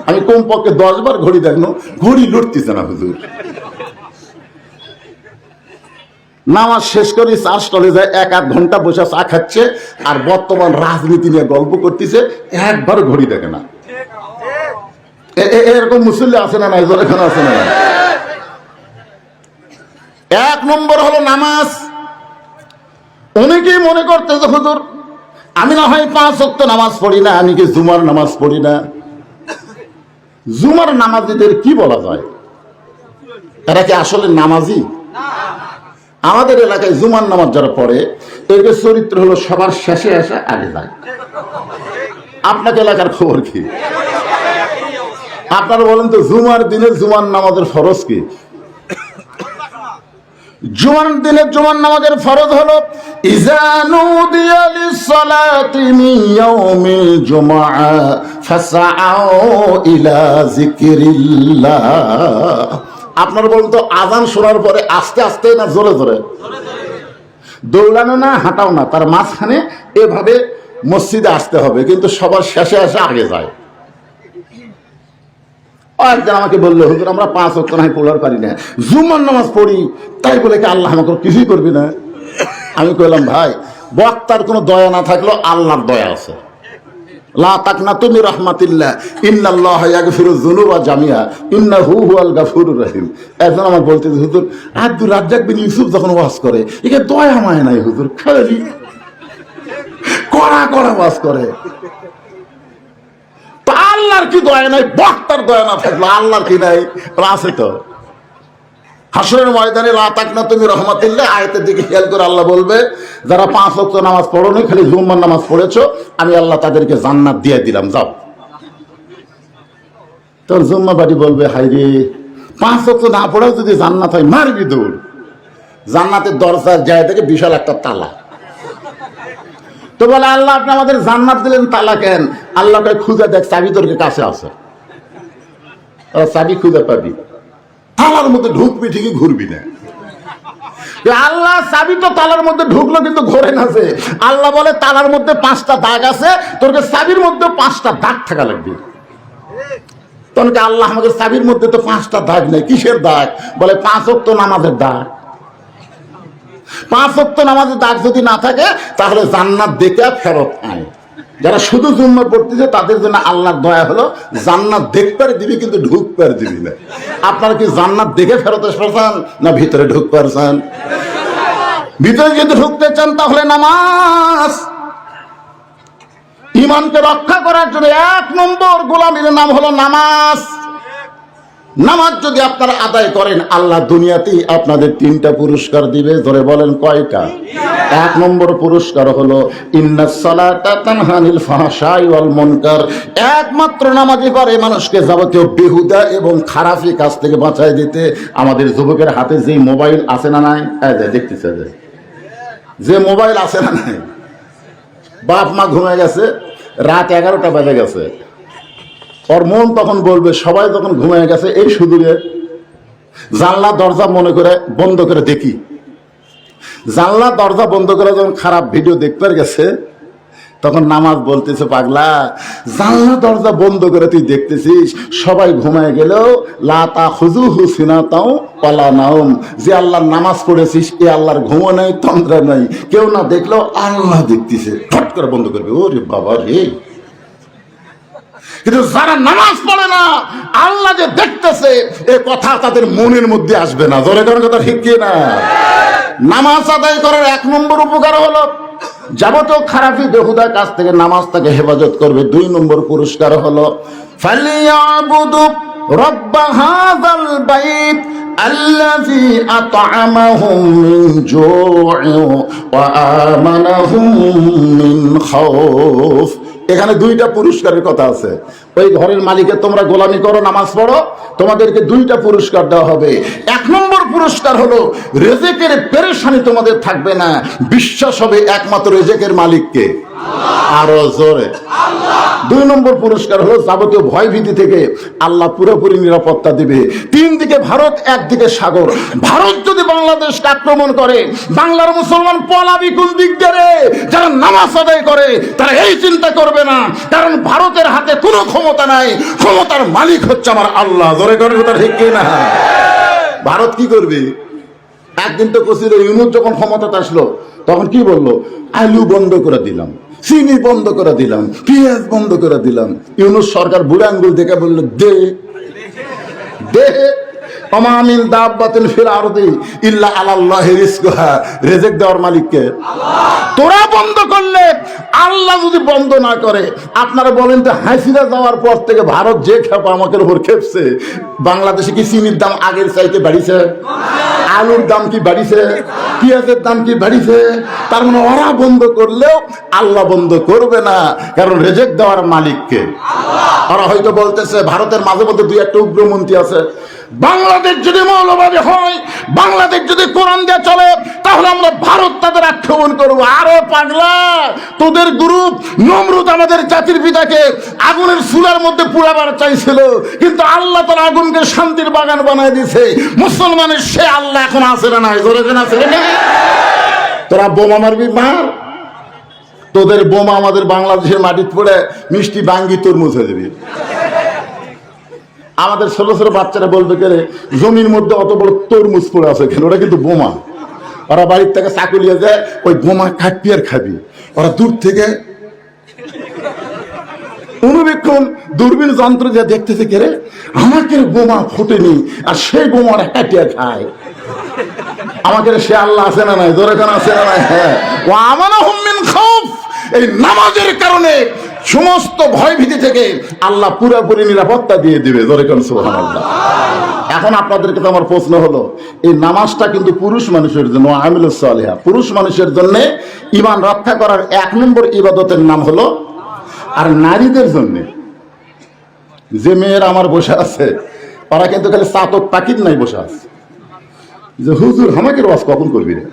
আমি কমপক্ষে 10 বার ঘড়ি দেখলো, ঘড়ি লুটতেছে না হুজুর। নামাজ শেষ করে চা স্টলে যায়, 1-8 ঘন্টা বসে চা খাচ্ছে আর বর্তমান রাজনীতি নিয়ে গল্প করতেছে, একবার ঘড়ি দেখে না। এরকম মুসল্লি আছে না? নাই জোরে খানা আছে না? 1 নম্বর হলো নামাজ। অনেকেই মনে করতেছে, হুজুর আমি না হয় 5 ওয়াক্ত নামাজ পড়ি না, আমি কি জুমার নামাজ পড়ি না? জুমার নামাজিদের কি বলা যায়? এরা কি আসলে নামাজি? আমাদের এলাকায় জুমার নামাজ যারা পড়ে এদের চরিত্র হলো সবার শেষে আসা, আগে যায়। আপনাদের এলাকার খবর কি? আপনারা বলেন তো, জুমার দিনে জুমার নামাজের ফরজ কি? জুমার দিনে জুমার নামাজের ফরজ হলো ইযা নুদিয়া লিস-সালাতি মিন ইয়াউমিল জুমআ ফাসআউ ইলা যিকরিল্লাহ। আপনারা বলুন তো, আজান শোনার পরে আস্তে আস্তে না জোরে জোরে? দৌড়ানো না, হাঁটাও না, তার মাঝখানে এভাবে মসজিদে আসতে হবে, কিন্তু সবার শেষে আসে আগে যায়। একজন আমাকে বললো, হুজুর আমরা 5 ওয়াক্ত নাই পড়ার পারি না, জুমার নামাজ পড়ি, তাই বলে কি আল্লাহ আমাকে কিছুই করবি না? আমি কইলাম, ভাই বক্তার কোনো দয়া না থাকলেও আল্লাহর দয়া আছে। লা তাকনাতু মির রাহমাতিল্লাহ ইন্নাল্লাহা ইয়াগফিরুয যুনুবা জামিআ ইন্নাহু হুয়াল গাফুরুর রহিম। একজন আমার বলতেছে, হুজুর আব্দুর রাজ্জাক বিন ইউসুফ যখন ওয়াজ করে একে দয়া মায় নাই হুজুর, খালি কড়া কড়া ওয়াজ করে। তা আল্লাহর কি দয়া নাই? বক্তার দয়া না থাকলো আল্লাহর কি নাই? আছে তো। হাসরের ময়দানে লা তাকনাতু মির রাহমাতিল্লাহ আয়াতের দিকে খেয়াল করে আল্লাহ বলবে, যারা 5 ওয়াক্ত নামাজ পড়োনি, খালি জুমার নামাজ পড়েছো, আমি আল্লাহ তাদেরকে জান্নাত দিয়ে দিলাম, যাও। তোর জুম্মা বাড়ি বলবে, হাই রে 5 ওয়াক্ত না পড়াও যদি জান্নাত হয়, মারবি দৌড়। জান্নাতের দরজার যায় থেকে বিশাল একটা তালা। তো বলে, আল্লাহ আপনি আমাদের জান্নাত দিলেন, তালা কেন? আল্লাহকে খুঁজে দেখ, চাবি তোর কাছে আছে, চাবি খুঁজে পাবি। তালার মধ্যে ঢুকবি ঠিকই, ঘুরবি না। আল্লাহ চাবি তো তালার মধ্যে ঢুকলো কিন্তু ঘোরে না। আল্লাহ বলে, তালার মধ্যে 5টা দাগ আছে, তোর চাবির মধ্যে 5টা দাগ থাকা লাগবে। তখন আল্লাহ আমাদের চাবির মধ্যে তো 5টা দাগ নেই, কিসের দাগ? বলে 5 ওয়াক্ত নামাজের দাগ। 5 ওয়াক্ত নামাজের দাগ যদি না থাকে তাহলে জান্নাত দেখে ফেরত আয়। যারা শুধু জুম্মা পড়তেছে তাদের জন্য আল্লাহর দয়া হলো জান্নাত দেখতে দিবি, কিন্তু ঢুকতে দিবি না। আপনারা কি জান্নাত দেখে ফেরত আসবেন না ভিতরে ঢুকতে পারছেন? ভিতরে যদি ঢুকতে চান তাহলে নামাজ। ইমানকে রক্ষা করার জন্য 1 নম্বর গোলামীর নাম হলো নামাজ। নামাজ যদি আপনারা আদায় করেন আল্লাহ দুনিয়াতেই আপনাদের 3টা পুরস্কার দিবে। ধরে বলেন কয়টা? 1 নম্বর পুরস্কার হলো ইন্নাস সালাতা তানহা আনিল ফাহশাই ওয়াল মুনকার। একমাত্র নামাজই পারে মানুষকে যাবতীয় বেহুদা এবং খারাপি কাজ থেকে বাঁচায় দিতে। আমাদের যুবকের হাতে যে মোবাইল আছে না নাই, দেখতেছে যে মোবাইল আছে না নাই, বাপ মা ঘুমিয়ে গেছে, রাত 11টা বাজে গেছে, ওর মন তখন বলবে সবাই তখন ঘুমিয়ে গেছে, এই শুধু জানলা দরজা মনে করে বন্ধ করে দেখি। জানলা দরজা বন্ধ করে যখন খারাপ ভিডিও দেখতে গেছে তখন নামাজ বলতেছে, পাগলা জানলা দরজা বন্ধ করে তুই দেখতেছিস, সবাই ঘুমায় গেলেও লা তাখুযুহু সিনাতাও ওয়ালা নাওম। যে আল্লাহর নামাজ পড়েছিস এ আল্লাহর ঘুমও নাই, তন্দ্রা নাই, কেউ না দেখলেও আল্লাহ দেখতেছে, ফট করে বন্ধ করবে। ওরে বাবা রে! কিন্তু যারা নামাজ পড়ে না আল্লাহ যে দেখতেছে এ কথা তাদের মনের মধ্যে আসবে না। জোরে করার কথা ঠিক কি না? নামাজ আদায় করার 1 নম্বর উপকার হলো যাবতীয় খারাপি বেহুদা কাজ থেকে নামাজ তাকে হেফাজত করবে। 2 নম্বর পুরস্কার হলো ফালিয়াবুদু রব্ব হাযাল বাইত আল্লাযী আত'আমাহুম মিন জু'ইন ওয়া আমানাহুম মিন খাউফ। এখানে 2টা পুরস্কারের কথা আছে। ওই ঘরের মালিকের তোমরা গোলামি করো, নামাজ পড়ো, তোমাদেরকে 2টা পুরস্কার দেওয়া হবে। 1 নম্বর পুরস্কার হলো রিজিকের পেরেশানি তোমাদের থাকবে না, বিশ্বাস হবে একমাত্র রিজিকের মালিককে। আরো জোরে আল্লাহ। 2 নম্বর পুরস্কার হলো যাবতীয় ভয় ভীতি থেকে আল্লাহ পুরোপুরি নিরাপত্তা দিবে। 3 দিকে ভারত, একদিকে সাগর। ভারত যদি বাংলাদেশকে আক্রমণ করে বাংলার মুসলমান পলাবি কোন দিক দিয়ে? যারা নামাজ আদায় করে তারা এই চিন্তা করবে না, কারণ ভারতের হাতে কোনো ক্ষমতা নাই, ক্ষমতার মালিক হচ্ছে আমার আল্লাহ। জোরে করে কথা ঠিক কি না? ভারত কি করবে? একদিন তো কছিল ইউনূস যখন ক্ষমতাতে আসলো তখন কি বললো? আলু বন্ধ করে দিলাম, চিনি বন্ধ করে দিলাম, পেঁয়াজ বন্ধ করে দিলাম। ইউনূস সরকার বুড়া আঙ্গুল দেখে বললো দে দে। ওমা মিন দাব্বাতিন ফিল আরদি ইল্লা আলাল্লাহি রিজকুহা। রিজিক দেওয়ার মালিককে আল্লাহ। তোরা বন্ধ করলে আল্লাহ যদি বন্ধ না করে, আপনারা বলেন তো হাসিনা যাওয়ার পর থেকে ভারত যে খেপা আমাদের উপর খেপছে, বাংলাদেশে কি চিনির দাম আগের চাইতে বাড়িছে? আলুর দাম কি বাড়িছে? পেঁয়াজের দাম কি বাড়িছে? তার মানে ওরা বন্ধ করলেও আল্লাহ বন্ধ করবে না, কারণ রিজিক দেওয়ার মালিককে আল্লাহ। ওরা হয়তো বলতেছে ভারতের মাঝে মধ্যে 2-1টা উগ্রপন্থী আছে, বাংলাদেশ যদি মৌলবাদী হয়, বাংলাদেশ যদি কোরআন দিয়ে চলে, তাহলে আমরা ভারত তাদের আক্রমণ করবো। আরো পাগলা, তোদের গ্রুপ নমরুদ আমাদের জাতির পিতাকে আগুনের চুলার মধ্যে পুড়াবার চাইছিল, কিন্তু আল্লাহ তার আগুনকে শান্তির বাগান বানায় দিয়েছে। মুসলমানের সে আল্লাহ এখন আছে না নাই? জোরে জোরে আছে না? তোরা বোমা মারবি মার, তোদের বোমা আমাদের বাংলাদেশের মাটির পড়ে মিষ্টি বাঙ্গি তরমুজ হয়ে যাবে। আমাদের ছোট ছোট বাচ্চারা বলবে কে জমির মধ্যে অত বড় তরমুজ পড়ে আছে কেন? ওরা কিন্তু বোমা। ওরা বাড়ির থেকে চাকুলিয়ে যায়, ওই বোমা কাটবি আর খাবি। ওরা দূর থেকে অনুবীক্ষণ দূরবীন যন্ত্র যা দেখতেছে কে রে, আমাকে বোমা ফোটেনি আর সেই বোমাটা কাটিয়ে খায়। আমাকে সে আল্লাহ আছে না নাই? জোরে কেন আছে না নাই? হ্যাঁ। ও আমানাহুম মিন খাউফ। এই নামাজের কারণে সমস্ত ভয় ভীতি থেকে আল্লাহ পুরোপুরি নিরাপত্তা দিয়ে দিবে। জোরে কেন সুবহানাল্লাহ। এখন আপনাদেরকে তো আমার প্রশ্ন হলো, এই নামাজটা কিন্তু পুরুষ মানুষের জন্য, আমিলুস সালিহা, পুরুষ মানুষের জন্য ঈমান রক্ষা করার 1 নম্বর ইবাদতের নাম হলো। আর নারীদের জন্য যে মেয়েরা আমার বসে আছে, ওরা কিন্তু খালি চাতক তাকিদ নাই বসে আছে যে হুজুর আমাকে ওয়াজ কখন করবি রে?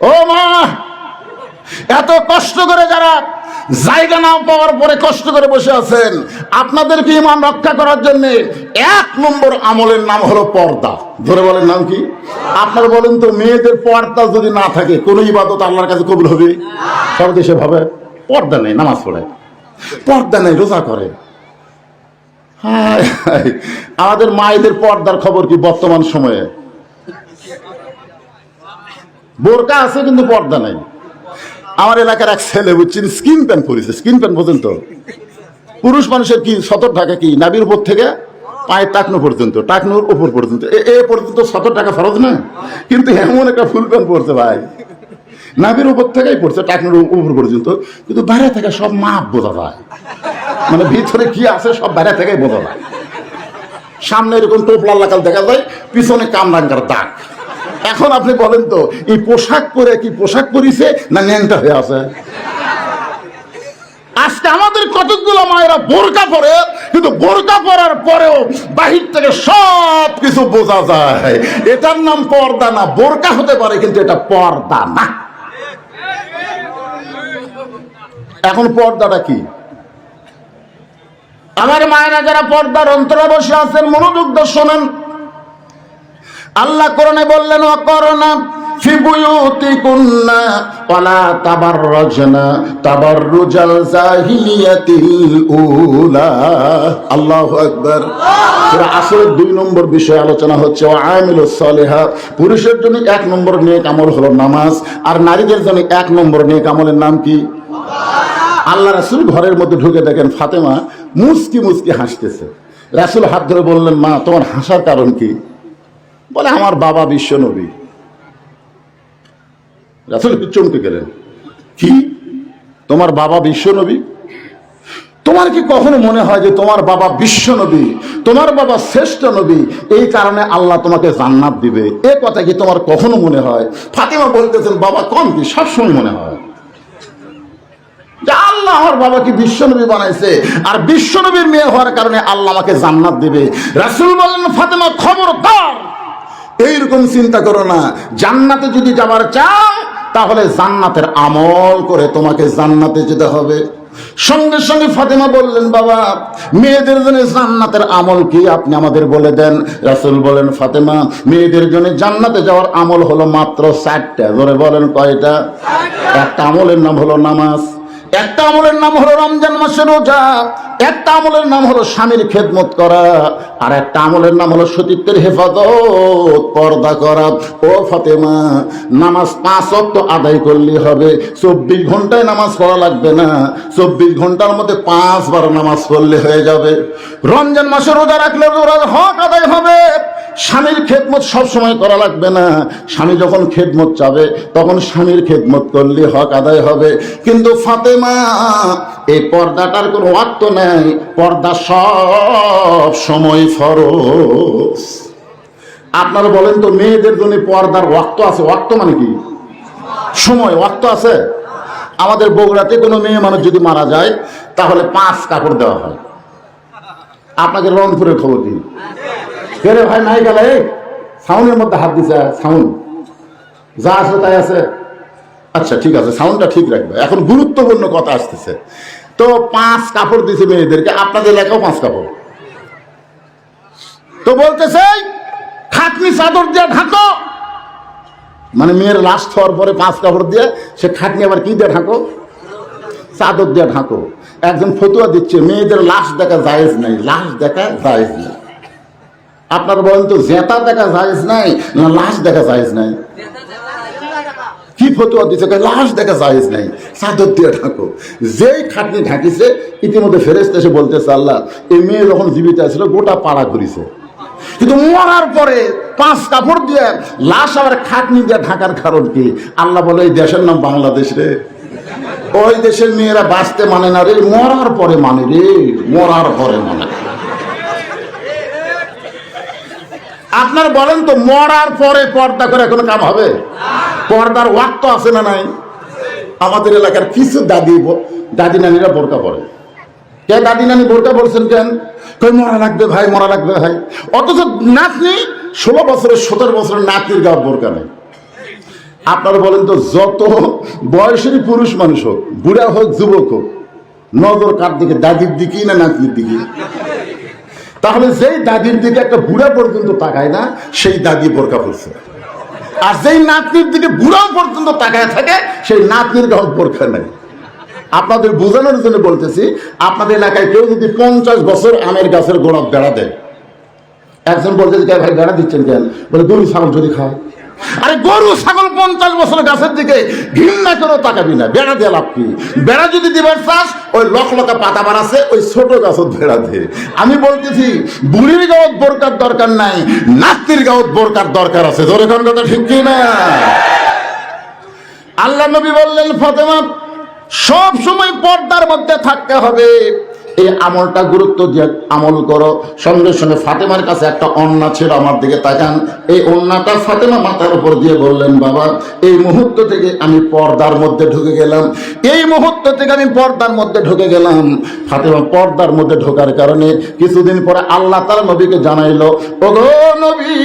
ও মা, এত কষ্ট করে যারা জায়গা না পাওয়ার পরে কষ্ট করে বসে আছেন, আপনাদেরকে ঈমান রক্ষা করার জন্য 1 নম্বর আমলের নাম হলো পর্দা। ধরে বলেন নাম কি? আপনারা বলেন তো, মেয়েদের পর্দা যদি না থাকে কোন ইবাদত আল্লাহর কাছে কবুল হবে? সব দেশে ভাবে পর্দা নেই, নামাজ পড়ে, পর্দা নেই, রোজা করে, হায় হায়, আমাদের মায়েদের পর্দার খবর কি বর্তমান সময়ে? বোরকা আছে কিন্তু পর্দা নাই। আমার এলাকার এক ছেলে বুঝছেন স্কিন প্যান্ট পরেছে। স্কিন প্যান্ট পর্যন্ত পুরুষ মানুষের কি সতর ঢাকা কি নাবির উপর থেকে পায়ের টাকনো পর্যন্ত, টাকনোর উপর পর্যন্ত, এ পর্যন্ত 70 টাকা ফরজ না, কিন্তু এমন একটা ফুল প্যান্ট পরছে ভাই, নাবির উপর থেকেই পড়ছে টাকনোর উপর পর্যন্ত, কিন্তু বাইরে থেকে সব মাপ বোঝা যায়, মানে ভিতরে কি আছে সব বাইরে থেকেই বোঝা যায়। সামনে এরকম টোপলা লাগাল দেখা যায়, পিছনে কামরাঙ্গার দাগ। এখন আপনি বলেন তো এই পোশাক পরে কি পোশাক পরিছে না ন্যাংটা হয়ে আছে? আজকে আমাদের কতগুলো মায়েরা বোরকা পরে, কিন্তু বোরকা পরার পরেও বাহির থেকে সব কিছু বোঝা যায়। এটার নাম পর্দা না। বোরকা হতে পারে কিন্তু এটা পর্দা না। এখন পর্দাটা কি? আমার মায়েরা যারা পর্দার অন্তরে বসে আছেন, মনোযোগ দিয়ে শোনেন। আল্লাহ কোরআনে বললেন, অকরনা ফি বুয়ুতিকুন্না ওয়ালা তাবাররাজনা তাবাররুজাল জাহিলিয়াতিল উলা। আল্লাহু আকবার। সূরা আসরের 2 নম্বর বিষয় আলোচনা হচ্ছে, ওয়াআমিলুস সালিহা। পুরুষের জন্য 1 নম্বর নেক আমল হলো নামাজ, আর নারীদের জন্য 1 নম্বর নেক আমলের নাম কি? আল্লাহ রাসূল ঘরের মধ্যে ঢুকে দেখেন ফাতেমা মুচকি মুচকি হাসতেছে। রাসূল হাত ধরে বললেন, মা তোমার হাসার কারণ কি? বলে, আমার বাবা বিশ্ব নবী। রাসূল চমকে গেলেন, কি তোমার বাবা বিশ্ব নবী? তোমার কি কখনো মনে হয় যে তোমার বাবা বিশ্ব নবী, তোমার বাবা শ্রেষ্ঠ নবী, এই কারণে আল্লাহ তোমাকে জান্নাত দিবে? এ কথা কি তোমার কখনো মনে হয়? ফাতেমা বলতেছেন, বাবা কম কি, সবসময় মনে হয় যে আল্লাহ আমার বাবাকে বিশ্বনবী বানাইছে, আর বিশ্বনবীর মেয়ে হওয়ার কারণে আল্লাহ আমাকে জান্নাত দিবে। রাসূল বললেন, ফাতেমা খবরদার, এইরকম চিন্তা করো না। জান্নাতে যদি যাবার চাও তাহলে জান্নাতের আমল করে তোমাকে জান্নাতে যেতে হবে। সঙ্গে সঙ্গে ফাতেমা বললেন, বাবা মেয়েদের জন্য জান্নাতের আমল কি আপনি আমাদের বলে দেন। রাসূল বলেন, ফাতেমা মেয়েদের জন্য জান্নাতে যাওয়ার আমল হলো মাত্র 4টা। ধরে বলেন কয়টা? একটা আমলের নাম হলো নামাজ, একটা আমলের নাম হলো রমজান মাসের রোজা, একটা আমলের নাম হলো স্বামীর খেদমত করা, আর একটা আমলের নাম হলো সতীত্বের হেফাজত, পর্দা করা। ও ফাতেমা, নামাজ 5 ওয়াক্ত আদায় করলেই হবে। 24 ঘন্টায় নামাজ পড়া লাগবে না, 24 ঘন্টার মধ্যে 5 বার নামাজ পড়লে হয়ে যাবে। রমজান মাসে রোজা রাখলে রোজার হক আদায় হবে। স্বামীর খেদমত সব সময় করা লাগবে না, স্বামী যখন খেদমত চাবে তখন স্বামীর খেদমত করলে হক আদায় হবে। কিন্তু ফাতেমা, এই পর্দাটার কোনো ওয়াক্ত নেই, পর্দা সব সময় ফরজ। আপনারা বলেন তো, মেয়েদের জন্য পর্দার ওয়াক্ত আছে? ওয়াক্ত মানে কি? সময়। ওয়াক্ত আছে? আমাদের বগুড়াতে কোনো মেয়ে মানুষ যদি মারা যায় তাহলে 5 কাপড় দেওয়া হয়। আপনাদের রংপুরের খবর কি? রে ভাই নাই গেলে সাউন্ডের মধ্যে হাত দিছে, সাউন্ড যা আছে তাই আছে। আচ্ছা ঠিক আছে, সাউন্ডটা ঠিক রাখবে। এখন গুরুত্বপূর্ণ কথা আসতেছে। তো 5 কাপড় দিছে মেয়েদেরকে, আপনাদের এলাকাও 5 কাপড়। তো বলতেছে খাটনি চাদর দিয়ে ঢাকো, মানে মেয়ের লাশ হওয়ার পরে 5 কাপড় দিয়ে সে খাটনি আবার কি দিয়ে ঢাকো? চাদর দিয়ে ঢাকো। একজন ফতুয়া দিচ্ছে মেয়েদের লাশ দেখা জায়েজ নাই, লাশ দেখা জায়েজ নাই। আপনারা বলেন তো, জেতা দেখা জায়েজ নাই না লাশ দেখা জায়েজ নাই? কি ফতুয়া দিচ্ছে? লাশ দেখা জায়েজ নাই, চাদর দিয়ে ঢাকো। যেই খাটনি ঢাকিছে ইতিমধ্যে ফেরেশতা এসে বলতেছে, আল্লাহ এই মেয়ে যখন জীবিত ছিল গোটা পাড়া ঘুরিছে, কিন্তু মরার পরে 5 কাপড় দিয়ে লাশ আবার খাটনি দিয়ে ঢাকার কারণ কি? আল্লাহ বলে, এই দেশের নাম বাংলাদেশ রে, ওই দেশের মেয়েরা বাঁচতে মানে না রে, মরার পরে মানে রে, মরার পরে মানে। আপনারা বলেন তো, মরার পরে পর্দা করে কোনো কাম হবে? পর্দার ওয়াক্ত আছে না নাই? আমাদের এলাকার কিছু দাদি নানিরা বোরকা পরে। কে দাদি নানি বোরকা পড়ছেন কেন? কই মরা লাগবে ভাই, মরা লাগবে ভাই। অথচ নাতনি 16 বছরের 17 বছরের নাতনির গায়ে বোরকা নেই। আপনারা বলেন তো, যত বয়সেরই পুরুষ মানুষ হোক, বুড়া হোক যুবক হোক, নজর কার দিকে? দাদির দিকেই না নাতনির দিকে? তাহলে যেই দাদির দিকে একটা বুড়া পর্যন্ত তাকায় না, সেই দাদি বোরকা পরছে। আর যেই নাতনির দিকে বুড়াও পর্যন্ত তাকায় থাকে, সেই নাতনির গায়ে বোরকা নাই। আপনাদের বোঝানোর জন্য বলতেছি, আপনাদের এলাকায় কেউ যদি 50 বছর আমের গাছের গোড়া বেড়া দেয়, একজন বলতে ভাই বেড়া দিচ্ছেন কেন? বলে গরু ছাগল যদি খায়। আরে গরু ছাগল 50 বছর গাছের দিকে ঘৃণা করে তাকাবি না, বেড়া দিয়ে লাভ কি? বেড়া যদি দিবার চাস ওই লকা পাতা বাড়াছে ওই ছোট গাছত বেড়া দে। আমি বলতেছি বুড়ির গাঁত বোরকার দরকার নাই, নাতির গাঁত বোরকার দরকার আছে। ধরে কোন কথা ঠিক কি না? আল্লাহ নবী বললেন ফাতেমা সব সময় পর্দার মধ্যে থাকতে হবে, এই আমলটা গুরুত্ব দিয়ে আমল করো। সঙ্গে সঙ্গে ফাতেমার কাছে একটা ওড়না ছিল, আমার দিকে তাকান। এই ওড়নাটা ফাতেমা মাথার উপর দিয়ে বললেন বাবা এই মুহূর্ত থেকে আমি পর্দার মধ্যে ঢুকে গেলাম, এই মুহূর্ত থেকে আমি পর্দার মধ্যে ঢুকে গেলাম। ফাতেমা পর্দার মধ্যে ঢোকার কারণে কিছুদিন পরে আল্লাহ তাআলা নবীকে জানাইলো, ওগো নবী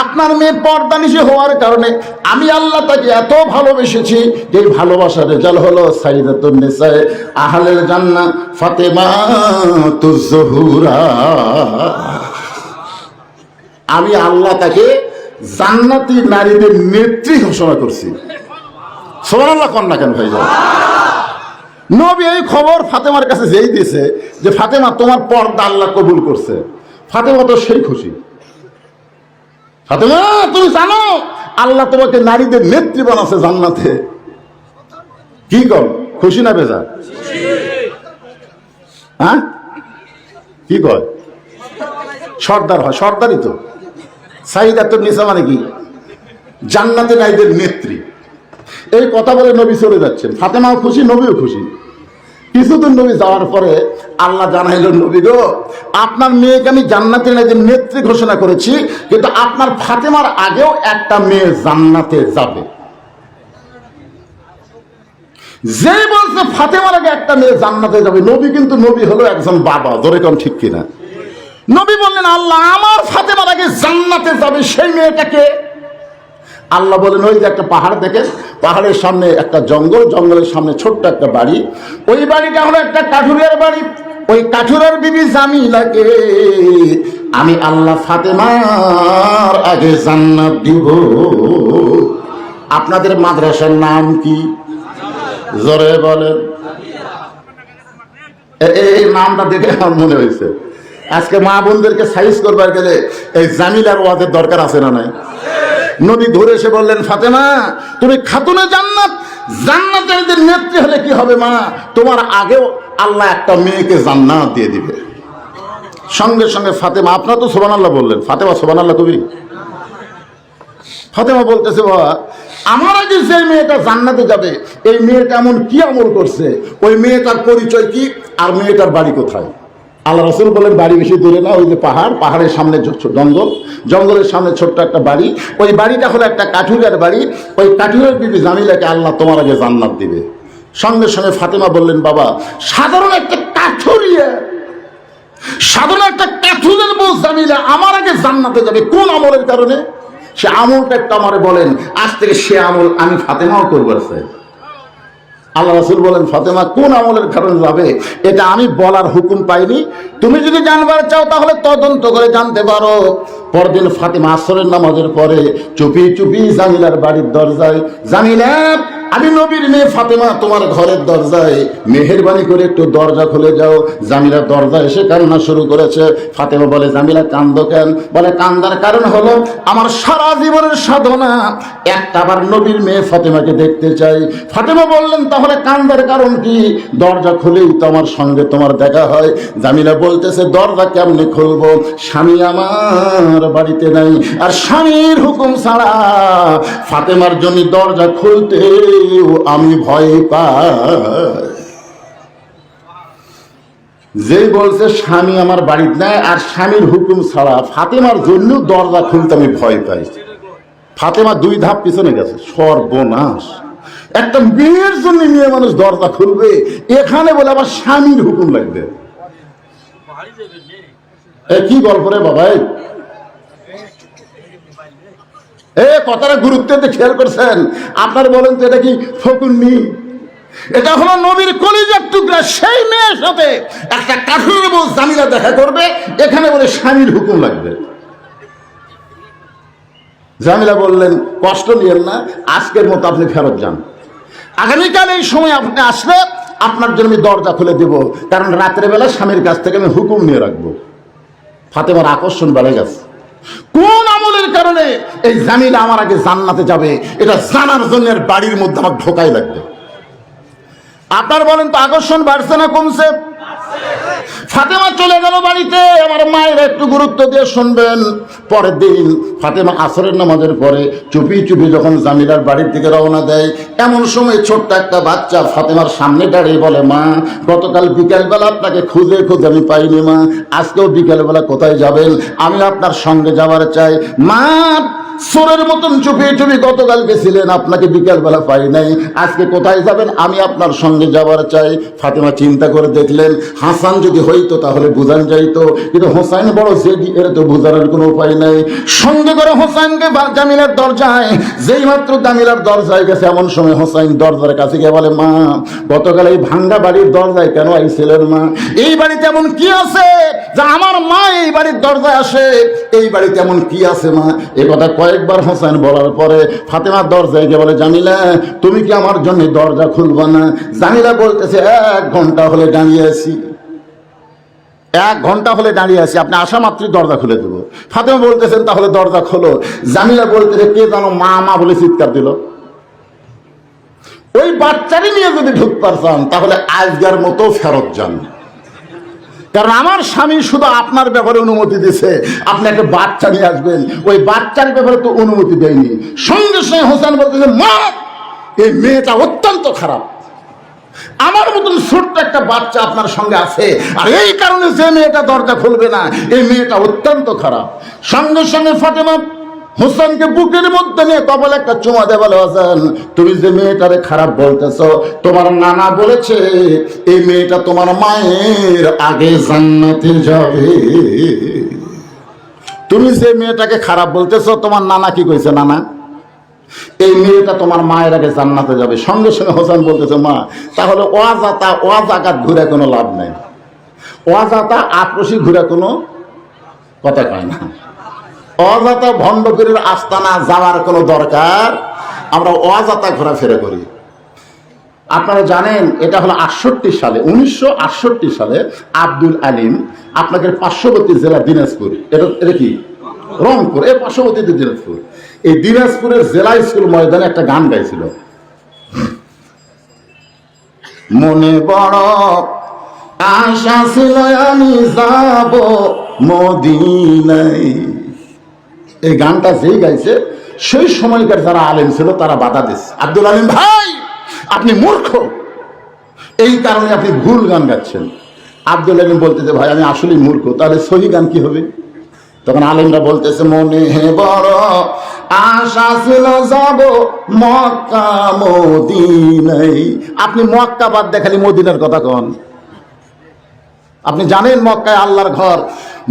আপনার মেয়ে পর্দানিশী হওয়ার কারণে আমি আল্লাহ তাকে এত ভালোবেসেছি যে ভালোবাসার রেজাল্ট হলো সাইয়্যিদাতুন নিসায়ে আহলেল জান্নাহ ফাতেমা তুজহুরা। আমি আল্লাহ তাকে জান্নাতি নারীদের নেত্রী ঘোষণা করছি। সুবহানাল্লাহ কোন না কেন ভাই? নবী এই খবর ফাতেমার কাছে যেই দিয়েছে যে ফাতেমা তোমার পর্দা আল্লাহ কবুল করছে, ফাতেমা তো সেই খুশি। ফাতেমা তুমি জানো আল্লাহ তোমাকে নারীদের নেত্রী বানাচ্ছে জান্নাতে। কি কর, খুশি না বেজা? হ্যাঁ কি কয়? সর্দার হয়, সর্দারই তো। সাইয়্যিদাতুন নিসা মানে কি? জান্নাতে নারীদের নেত্রী। এই কথা বলে নবী চলে যাচ্ছেন, ফাতেমাও খুশি নবীও খুশি। কিছুদিন নবী যাওয়ার পরে আল্লাহ জানাইলেন নবী গো আপনার মেয়েকে আমি জান্নাতে নারীদের নেত্রী ঘোষণা করেছি, কিন্তু আপনার ফাতেমার আগেও একটা মেয়ে জান্নাতে যাবে। যে বলছে ফাতেমার আগে একটা মেয়ে জান্নাতে যাবে, নবী কিন্তু নবী হলো একজন বাবা। ধরে কোন ঠিক কিনা? নবী বললেন আল্লাহ আমার ফাতেমার আগে জান্নাতে যাবে সেই মেয়েটাকে। আল্লাহ বলেন ওই যে একটা পাহাড় দেখে, পাহাড়ের সামনে একটা জঙ্গল, জঙ্গলের সামনে ছোট্ট একটা বাড়ি, ওই বাড়িটা হলো একটা কাঠুরিয়ার বাড়ি। ওই কাঠুরার বিবি জামিলাকে আমি আল্লাহ ফাতেমার আগে জান্নাত দিব। আপনাদের মাদ্রাসার নাম কি? জোরে বলেন। এই নামটা দেখে আমার মনে হয়েছে আজকে মা বোনদেরকে সাইজ করবার গেলে এই জামিলার ওয়াজের দরকার আছে না নাই? নবী ঘুরে এসে বললেন ফাতেমা তুমি খাতুনে জান্নাত, জান্নাতের নেত্রী হলে কি হবে মা, তোমার আগেও আল্লাহ একটা মেয়েকে জান্নাত দিয়ে দিবে। সঙ্গে সঙ্গে ফাতেমা, আপনারা তো সুবহানাল্লাহ বললেন, ফাতেমা সুবহানাল্লাহ কবি। ফাতেমা বলতেছে বাবা আমার আগে যে মেয়েটা জান্নাতে যাবে এই মেয়েটা এমন কি আমল করছে, ওই মেয়েটার পরিচয় কি, আর মেয়েটার বাড়ি কোথায়? আল্লাহ রাসূল বলেন বাড়ি বেশি দূরে না, ওই যে পাহাড়, পাহাড়ের সামনে জঙ্গল, জঙ্গলের সামনে ছোট্ট একটা বাড়ি, ওই বাড়িটা হলো একটা কাঠুরিয়ার বাড়ি। ওই কাঠুরিয়ার বিবি জামিলাকে আল্লাহ তোমার আগে জান্নাত দিবে। সঙ্গে সঙ্গে ফাতেমা বললেন বাবা সাধারণ একটা কাঠুরিয়া, সাধারণ একটা কাঠুরিয়ার বউ জামিলা আমার আগে জান্নাতে যাবে কোন আমলের কারণে? সে আমলটা একটা আমারে বলেন, আজ থেকে সে আমল আমি ফাতেমাও করবার চাই। আল্লাহ রাসূল বলেন ফাতেমা কোন আমলের কারণে যাবে এটা আমি বলার হুকুম পাইনি, তুমি যদি জানবার চাও তাহলে তদন্ত করে জানতে পারো। পরদিন ফাতেমা আসরের নামাজের পরে চুপি চুপি জামিলার বাড়ির দরজায়, জামিলা আমি নবীর মেয়ে ফাতেমা তোমার ঘরের দরজায়, মেহেরবানি করে একটু দরজা খুলে যাও। জামিলা দরজা এসে কান্না শুরু করেছে। ফাতেমা বলে জামিলা কান্দো কেন? বলে কান্দার কারণ হলো আমার সারা জীবনের সাধনা একটা আবার নবীর মেয়ে ফাতেমাকে দেখতে চাই। ফাতেমা বললেন তাহলে কান্দার কারণ কি? দরজা খুলেই তো আমার সঙ্গে তোমার দেখা হয়। জামিলা বলতেছে দরজা কেমনে খুলবো, স্বামী আমার বাড়িতে নাই, আর স্বামীর হুকুম ছাড়া ফাতেমার জন্য দরজা খুলতে আমি ভয় পাই। যে বলছে স্বামী আমার বাড়িতে নাই আর স্বামীর হুকুম ছাড়া ফাতেমার জন্য দরজা খুলতে আমি ভয় পাই। ফাতেমা 2 ধাপ পিছনে গেছে। সর্বনাশ, একটা মেয়ের জন্য মেয়ে মানুষ দরজা খুলবে, এখানে বলে আবার স্বামীর হুকুম লাগবে। কি গল্প রে বাবা? কথাটা গুরুত্ব দিয়ে খেয়াল করছেন? আপনার বলেন তো এটা কি ফকুন্নি? এটা হলো নবীর কলিজার টুকরা। সেই মেয়ের সাথে একটা কাঠুরের বউ জামিলা দেখা করবে, এখানে বলে স্বামীর হুকুম লাগবে। জামিলা বললেন কষ্ট নিয়েন না, আজকের মতো আপনি ফেরত যান, আগামীকাল এই সময় আপনি আসলে আপনার জন্য আমি দরজা খুলে দেব, কারণ রাত্রে বেলা স্বামীর কাছ থেকে আমি হুকুম নিয়ে রাখবো। ফাতেমার আকর্ষণ বেড়ে গেছে। কোন আমলের কারণে এই জামিলা আমার আগে জান্নাতে যাবে, এটা জানার জন্য এর বাড়ির মধ্যে আমার ঢোকাই লাগবে। আপনার বলেন তো আকর্ষণ বাড়ছে না কমছে? ফাতেমা চলে গেল বাড়িতে। আমার মায়ের একটু গুরুত্ব দিয়ে শুনবেন। পরের দিন ফাতেমা আসরের নামাজের পরে চুপি চুপি যখন জামিলার বাড়ির দিকে রওনা দেয়, এমন সময় ছোট্ট একটা বাচ্চা ফাতেমার সামনে দাঁড়িয়ে বলে, মা গতকাল বিকেলবেলা আপনাকে খুঁজে খুঁজে আমি পাইনি মা, আজকেও বিকেলবেলা কোথায় যাবেন? আমি আপনার সঙ্গে যাবার চাই। মা সোরের মতন চুপি চুপি গতকাল গেছিলেন, আপনাকে বিকেলবেলা পাই নাই, আজকে কোথায় যাবেন? আমি আপনার সঙ্গে যাবার চাই। ফাতেমা চিন্তা করে দেখলেন, হাসান যদি হইতো তাহলে বুঝান যাইতো, কিন্তু হোসাইন বড় জেদি, এর তো বুঝানোর কোনো উপায় নাই। সঙ্গে করে হোসাইনকে জামিলার দরজায়, যেই মাত্র জামিলার দরজায় গেছে, এমন সময় হোসাইন দরজার কাছে গিয়ে বলে, মা গতকাল এই ভাঙ্গা বাড়ির দরজায় কেন আইছিলেন মা? এই বাড়িতে এমন কি আছে যা আমার মা এই বাড়ির দরজায় আসে? এই বাড়িতে এমন কি আছে মা? এ কথা কয়েকবার হোসেন বলার পরে ফাতেমার দরজায় গিয়ে বলে, জামিলা তুমি কি আমার জন্য দরজা খুলবা না? জামিলা বলতেছে, 1 ঘন্টা হলে দাঁড়িয়ে আছি, 1 ঘন্টা হলে দাঁড়িয়ে আছি, আপনি আসা মাত্রই দরজা খুলে দেবো। ফাতেমা বলতেছেন, তাহলে দরজা খোলো। জামিলা বলতেছে, কে জানো মা মা বলে চিৎকার দিল। ওই বাচ্চারই নিয়ে যদি ঢুকতে চান তাহলে আজকের মতো ফেরত যান, কারণ আমার স্বামী শুধু আপনার ব্যাপারে অনুমতি দিছে, আপনি একটা বাচ্চা নিয়ে আসবেন, ওই বাচ্চার ব্যাপারে তো অনুমতি দেয়নি। সঙ্গে সঙ্গে হোসেন বলতেছে, মা এই মেয়েটা অত্যন্ত খারাপ, আমার মতন ছোট্ট একটা বাচ্চা আপনার সঙ্গে আছে, আর এই কারণে যে মেয়েটা দরজা খুলবে না, এই মেয়েটা অত্যন্ত খারাপ। সঙ্গে সঙ্গে ফাতেমা হোসেনকে বুকের মধ্যে নিয়ে কপালে একটা চুমা দেয়, বলে, হোসেন তুমি যে মেয়েটারে খারাপ বলতেছ, তোমার নানা বলেছে এই মেয়েটা তোমার মায়ের আগে জান্নাতে যাবে। তুমি যে মেয়েটাকে খারাপ বলতেছ, তোমার নানা কি কইছে? নানা এই মেয়েটা তোমার মায়ের আগে জান্নাতে যাবে। সঙ্গে সঙ্গে হোসেন বলতেছে, মা তাহলে ওয়াজাকাত ঘুরে কোনো লাভ নাই, ওয়াজাতা আক্রোশী ঘুরে কোনো কথা কয় না, অজাতা ভণ্ডপীরের আস্তানা যাওয়ার কোনো দরকার, আমরা অজাতা ঘোরাফেরা করি। আপনারা জানেন এটা হলো 68 সালে, 1968 সালে আব্দুল আলিম আপনাদের পার্শ্ববর্তী জেলা দিনাজপুর, এটা কি রংপুর, এর পার্শ্ববর্তী দিনাজপুর, এই দিনাজপুরের জেলা স্কুল ময়দানে একটা গান গাইছিল, মনে বড় আশা ছিল আমি যাব মদিনায়। এই গানটা যেই গাইছে সেই সময়কার যারা আলেম ছিল তারা বাধা দিচ্ছে, আব্দুল আলিম ভাই আপনি মূর্খ, এই কারণে আপনি ভুল গান গাচ্ছেন। আব্দুল আলিম বলতেছে, ভাই আমি আসলেই মূর্খ, তাহলে সহি গান কি হবে? তখন আলেমরা বলতেছে, মনে বড় আশা ছিল যাব মক্কা মদিনায়। আপনি মক্কা বাদ দেখালি মদিনার কথা কন। আপনি জানেন মক্কায় আল্লাহর ঘর,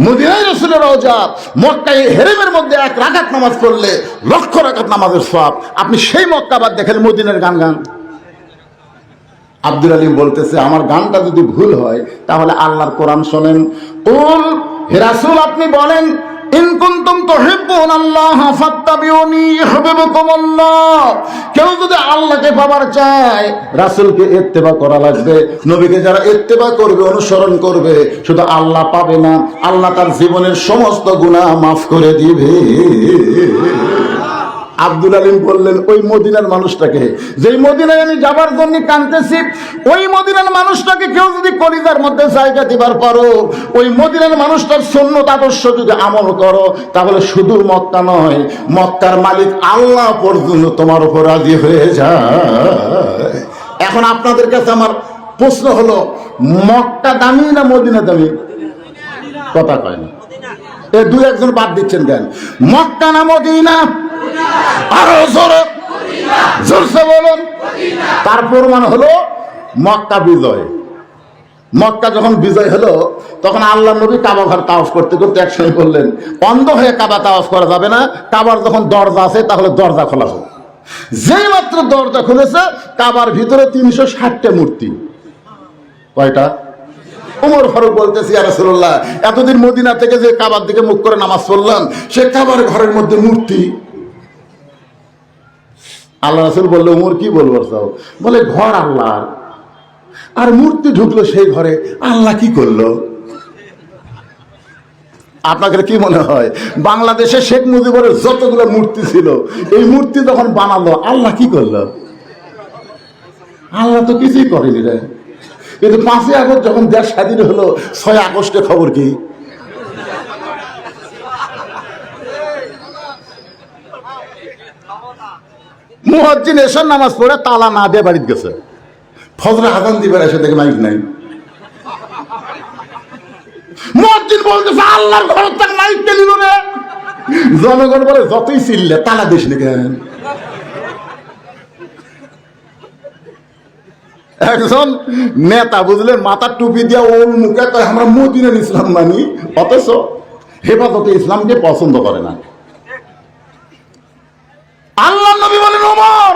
মদিনায় রাসূলের রওজা, মক্কায় হেরেমের মধ্যে 1 রাকাত নামাজ পড়লে 1,00,000 রাকাত নামাজের সওয়াব। আপনি সেই মক্কা বাদ দেখেন মদিনার গান গান। আব্দুল আলিম বলতেছে, আমার গানটা যদি ভুল হয় তাহলে আল্লাহর কোরআন শোনেন। কুল হে রাসূল আপনি বলেন, ইন কুনতুম তুহিব্বুনাল্লাহ ফাত্তাবিউনি ইউহিব্বুকুমুল্লাহ। কেউ যদি আল্লাহকে পাবার চায় রাসূলকে ইত্তেবা করা লাগবে। নবীকে যারা ইত্তেবা করবে, অনুসরণ করবে, শুধু আল্লাহ পাবে না, আল্লাহ তার জীবনের সমস্ত গুনাহ মাফ করে দিবে। আব্দুল আলিম বললেন, ওই মদিনার মানুষটাকে, যেই মদিনায় আমি যাবার জন্য কাঁদতেছি, ওই মদিনার মানুষটাকে কেউ যদি কলিজার মধ্যে জায়গা দিবার পারো, ওই মদিনার মানুষটার সুন্নত আদর্শ যদি আমল করো, তাহলে শুধু মক্কা নয়, মক্কার মালিক আল্লাহ পর্যন্ত তোমার উপর রাজি হয়ে যায়। এখন আপনাদের কাছে আমার প্রশ্ন হলো, মক্কা দামি না মদিনা দামি? কথা কয় না, এ 2-1 বাদ দিচ্ছেন কেন? মক্কা না মদিনা? আরো জোরে জোরসে বলুন। তার প্রমাণ হলো মক্কা বিজয়। মক্কা যখন বিজয় হলো তখন আল্লাহ নবী কাবা ঘর তাওয়াফ করতে করতে একসময় বললেন, অন্ধ হয়ে কাবা তাওয়াফ করা যাবে না, কাবার যখন দরজা আছে তাহলে দরজা খোলা হোক। যেই মাত্র দরজা খুলেছে, কাবার ভিতরে 360টা মূর্তি। কয়টা? ওমর ফারুক বলতেছি, ইয়া রাসূলুল্লাহ এতদিন মদিনা থেকে যে কাবার দিকে মুখ করে নামাজ পড়লাম, সে কাবার ঘরের মধ্যে মূর্তি। আল্লাহ রাসূল বললে, ওমর কি বলবো চাও? বলে, ঘর আল্লাহর, আর মূর্তি ঢুকলো সেই ঘরে, আল্লাহ কি করলো? আপনাদের কি মনে হয় বাংলাদেশে শেখ মুজিবের যতগুলো মূর্তি ছিল, এই মূর্তি যখন বানালো আল্লাহ কি করলো? আল্লাহ তো কিছুই করেনি রে। কিন্তু 5ই আগস্ট যখন দেশ স্বাধীন হলো, 6 আগস্টের খবর কি? মুয়াজ্জিন এশার নামাজ পড়ে তালা না দিয়ে বাড়িতে গেছে, ফজরে আজান দিবার এসে দেখে মাইক নাই। মুয়াজ্জিন বলতেছে আল্লাহর ঘর থেকে মাইক কে নিল রে? জনগণ বলে যতই চিল্লে তালা দিস নি কেন? একজন নেতা বুঝলেন মাথার টুপি দিয়া ওর মুখে তো আমরা মদিনার ইসলাম মানি, অথচ হেফাজতে ইসলামকে পছন্দ করে না। আল্লাহ নবী বলেন ওমর,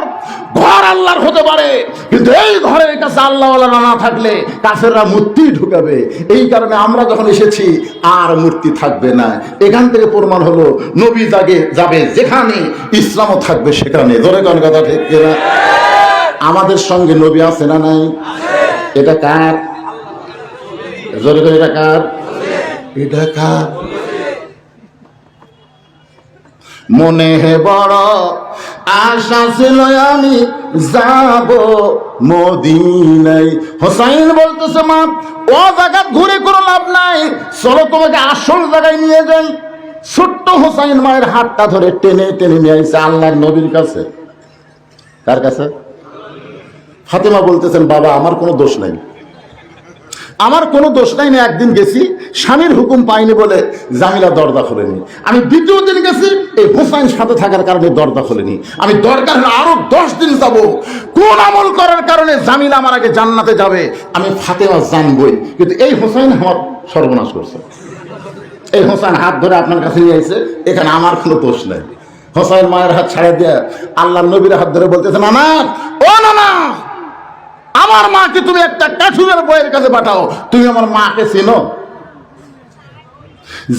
ঘর আল্লাহর হতে পারে কিন্তু এই ঘরের কাছে আল্লাহওয়ালা না থাকলে কাফেররা মূর্তি ঢুকাবে। এই কারণে আমরা যখন এসেছি আর মূর্তি থাকবে না। এখান থেকে প্রমাণ হলো নবী যাবে যেখানে, ইসলামও থাকবে সেখানে। ধরে কোন কথা ঠিক কিনা? আমাদের সঙ্গে নবী আছে না নাই? এটা কার? জোরে করে এটা কার? এটা কার? মনে হে বড় আশা ছিল আমি যাব মদিনায়। হোসাইন বলতেছে মা, ও জায়গা ঘুরে কোনো লাভ নাই, চলো তোমাকে আসল জায়গায় নিয়ে যাই। ছোট্ট হোসাইন মায়ের হাতটা ধরে টেনে টেনে নিয়ে আসছে আল্লাহর নবীর কাছে। কার কাছে? ফাতেমা বলতেছেন বাবা আমার কোনো দোষ নাই, আমার কোনো দোষ নাই। না একদিন গেছি, স্বামীর হুকুম পাইনি বলে জামিলা দরজা খোলেনি। আমি দ্বিতীয় দিন গেছি, এই হোসাইন সাথে থাকার কারণে দরজা খোলেনি। আমি দরকার হলে আরো 10 দিন যাব। কোন আমল করার কারণে জামিলা আমার আগে জান্নাতে যাবে আমি ফাতেমা জানবই, কিন্তু এই হোসাইন আমার সর্বনাশ করছে। এই হোসাইন হাত ধরে আপনার কাছে নিয়ে আসছে, এখানে আমার কোনো দোষ নাই। হোসাইন মায়ের হাত ছাড়া দিয়ে আল্লাহ নবীর হাত ধরে বলতেছে নানা, ও নানা, আমার মাকে তুমি একটা কাঠুরের বইয়ের কাছে পাঠাও। তুমি আমার মাকে চিনো?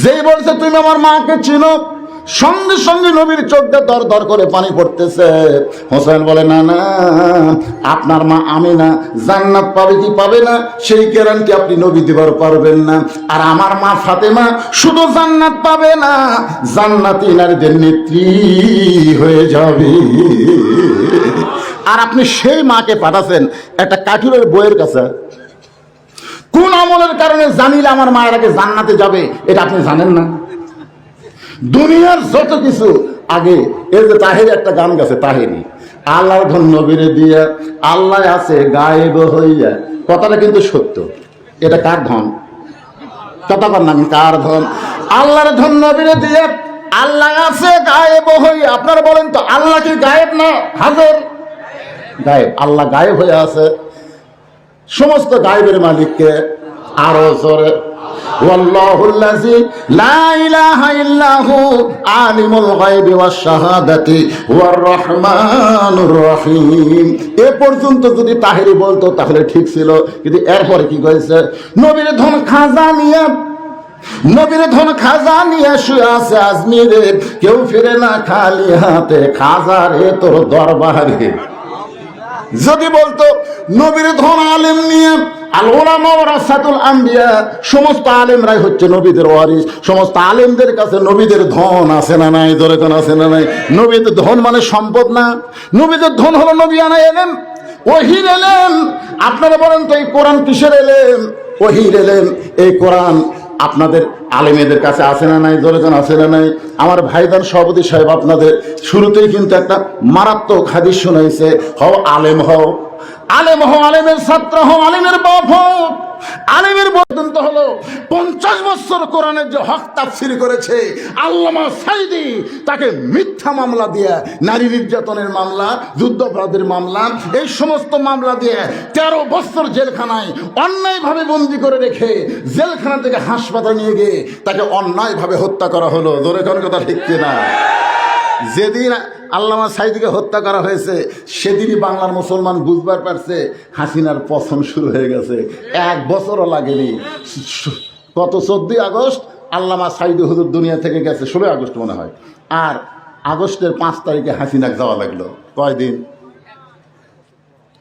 যেই বলছে তুমি আমার মাকে চিনো, সঙ্গে সঙ্গে নবীর চোখটা দর দর করে পানি পড়তেছে। হোসেন বলে না না, আপনার মা আমিনা জান্নাত পাবে কি পাবে না সেই গ্যারান্টি আপনি নবী দিবার পারবেন না। আর আমার মা ফাতেমা শুধু জান্নাত পাবে না, জান্নাতি নারীদের নেত্রী হয়ে যাবে। আর আপনি সেই মাকে পাঠাচ্ছেন একটা কাঠুরের বইয়ের কাছে। কোন আমলের কারণে জানিলে আমার মায়ের আগে জান্নাতে যাবে এটা আপনি জানেন না? দুনিয়ার যত কিছু আগে, এই যে তাহেরি একটা গান গাছে, তাহেরি আল্লাহর ধন নবীরে দিয়ে আল্লাহ আছে গায়েব হইয়া, কথাটা কিন্তু সত্য। এটা কার ধন? কথা বল না, কার ধন? আল্লাহর ধন নবীরে দিয়ে আল্লাহ আছে গায়েব হইয়া। আপনারা বলেন তো আল্লাহ কি গায়েব না হাজার? গায়েব। আল্লাহ গায়েব হয়ে আছে। সমস্ত গায়েবের মালিককে আরো জোরে ওয়াল্লাহুল্লাযী লা ইলাহা ইল্লাহু আলিমুল গায়বি ওয়াশ শাহাদাতি ওয়ার রহমানুর রহিম। এ পর্যন্ত যদি তাহেরি বলতো তাহলে ঠিক ছিল, কিন্তু এরপরে কি কইছে? নবীর ধন খাজা নিয়ে, নবীর ধন খাজা নিয়ে শুয়ে আছে আজমিরে, কেউ ফিরে না খালি হাতে, খাজা রে তোর দরবারে। যদি বলতো নবীর ধন আলেম নিয়ে, আল উলামা ওয়ারাসাতুল আম্বিয়া, সমস্ত আলেমরাই হচ্ছে নবীদের ওয়ারিস। সমস্ত আলেমদের কাছে নবীদের ধন আছে না নাই? ধরে কোন আছে না নাই? নবীদের ধন মানে সম্পদ না, নবীদের ধন হলো নবিয়ানা এলেম, ওহীর এলেম। আপনারা বলেন তো এই কোরআন কিসের এলেম? ওহীর এলেম। এই কোরআন আপনাদের আলেমেদের কাছে আছে না নাই? ধরে কোন আছে না নাই? আমার ভাইদান সভাপতি সাহেব আপনাদের শুরুতেই কিন্তু একটা মারাত্মক হাদিস শোনাইছে, হও আলেম হও, আলেম হও, আলেমের ছাত্র হও, আলেমের বাপ হও। আলেমের পর্যন্ত হলো 50 বছর কোরআনের যে হক তাফসীর করেছে আল্লামা সাঈদী, তাকে মিথ্যা মামলা দিয়ে, নারী নির্যাতনের মামলা, যুদ্ধাপরাধের মামলা, এই সমস্ত মামলা দিয়ে 13 বছর জেলখানায় অন্যায়ভাবে বন্দী করে রেখে জেলখানা থেকে হাসপাতালে নিয়ে গিয়ে তাকে অন্যায়ভাবে হত্যা করা হলো। ধরে কোন কথা ঠিক কিনা? যেদিন আল্লামা সাঈদীকে হত্যা করা হয়েছে সেদিনই বাংলার মুসলমান বুঝবার পারছে হাসিনার পছন শুরু হয়ে গেছে। 1 বছরও লাগেনি। গত 14 আগস্ট আল্লামা সাঈদী হুজুর দুনিয়া থেকে গেছে, 16 আগস্ট মনে হয়। আর আগস্টের 5 তারিখে হাসিনাকে যাওয়া লাগলো। কয়দিন?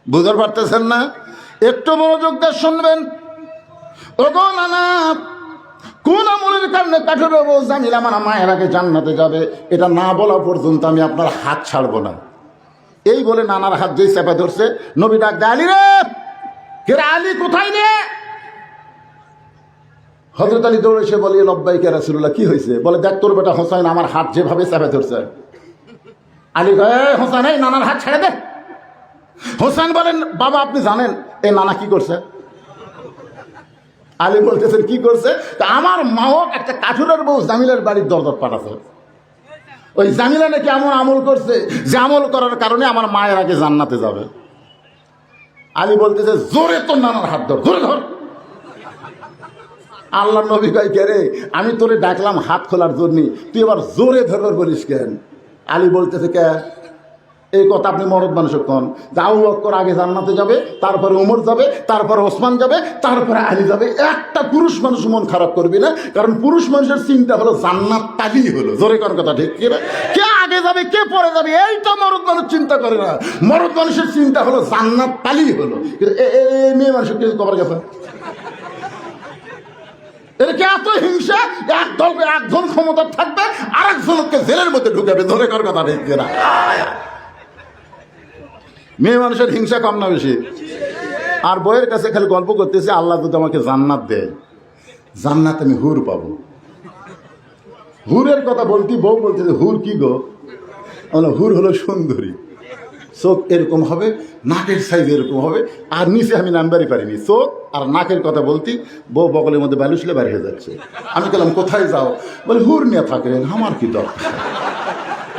বুঝতে পারতেছেন না? একটু মনোযোগ দিয়ে শুনবেন। ওগো নানা, কোন আমলের কারণে কাঠের বউ জামিলা আমার মায়ের আগে জান্নাতে যাবে, এটা না বলা পর্যন্ত আমি আপনার হাত ছাড়বো না। এই বলে নানার হাত যেই চেপে ধরছে, নবী ডাক দেয়, আলী রে, কে রে আলী, কোথায় রে? হযরত আলী দৌড়ে এসে বলে, লব্বাইক ইয়া রাসূলুল্লাহ, কি হয়েছে? বলে, দেখ তোর বেটা হোসাইন আমার হাত যেভাবে চেপে ধরছে। আলী কয়, হোসেন, এই নানার হাত ছেড়ে দে। হোসেন বলেন, বাবা আপনি জানেন এই নানা কি করছে? আলী বলতেছেন, কি করছে? আমার মাও একটা কাঠুরের বউ জামিলার বাড়ির দরজা পাঠাচ্ছে। ওই জামিলা নাকি এমন আমল করছে যে আমল করার কারণে আমার মায়ের আগে জান্নাতে যাবে। আলী বলতেছে, জোরে তোর নানার হাত ধর, জোরে ধর। আল্লাহ নবী কয়, কে রে, আমি তোরে ডাকলাম হাত খোলার জন্য, তুই আবার জোরে ধরবার বলিস কেন? আলী বলতেছে, কে এই কথা আপনি মরদ মানুষের কন, যে আবু বকর আগে জান্নাতে যাবে, তারপরে ওমর যাবে, তারপরে ওসমান যাবে, তারপরে আলী যাবে। একটা পুরুষ মানুষ মন খারাপ করবি না, কারণ পুরুষ মানুষের চিন্তা হলো জান্নাত তালি হলো। জোরে কোন কথা ঠিক কি? কে আগে যাবে কে পরে যাবে এইটা মরদ মানুষ চিন্তা করে না। মরদ মানুষের চিন্তা হলো জান্নাত তালি হলো। কিন্তু মেয়ে মানুষের কিছু খবর গেছে, এরকে এত হিংসা, একজন ক্ষমতা থাকবে আর একজনকে জেলের মধ্যে ঢুকাবে। ধরে কর কথা ঠিক না? মেয়ে মানুষের হিংসা কম না বেশি? আর বইয়ের কাছে খালি গল্প করতেছে, আল্লাহ যদি আমাকে জান্নাত দেয়, জান্নাত আমি হুর পাবো। হুরের কথা বলতি, বউ বলতেছে, হুর কি গো? হুর হলো সুন্দরী, চোখ এরকম হবে, নাকের সাইজ এরকম হবে, আর নিচে আমি নামবারই পারিনি। চোখ আর নাকের কথা বলতি, বউ বগলের মধ্যে বালুসলে বের হয়ে যাচ্ছে। আমি বললাম, কোথায় যাও? বলে, হুর নিয়ে থাকেন, আমার কি দরকার?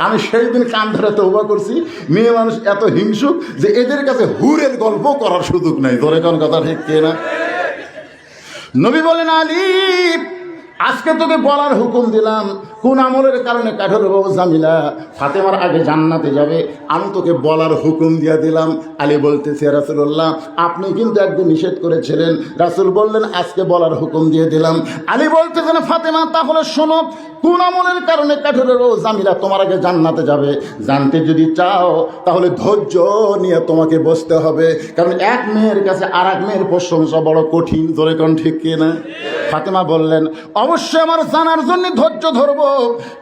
আমি সেই দিন কান ধরে তওবা করছি, মেয়ে মানুষ এত হিংসুক যে এদের কাছে হুরের গল্প করার সুযোগ নাই। ধরে কোন কথা ঠিক না? নবী বলেন, আলী আজকে তোকে বলার হুকুম দিলাম, কোন আমলের কারণে কাঠের বউ জামিলা ফাতেমার আগে জান্নাতে যাবে, আমি তোকে বলার হুকুম দিয়ে দিলাম। আলী বলতেছে, রাসূলুল্লাহ আপনি কিন্তু একদিন নিষেধ করেছিলেন। রাসূল বললেন, আজকে বলার হুকুম দিয়ে দিলাম। আলী বলতেছেন, ফাতেমা তাহলে শোনো, কোন আমলের কারণে কাঠের বউ জামিলা তোমার আগে জান্নাতে যাবে জানতে যদি চাও, তাহলে ধৈর্য নিয়ে তোমাকে বসতে হবে, কারণ এক মেয়ের কাছে আর এক মেয়ের প্রশংসা বড় কঠিন। ধরে কোন ঠিক কিনা? ফাতেমা বললেন, অবশ্যই আমার জানার জন্য ধৈর্য ধরবো,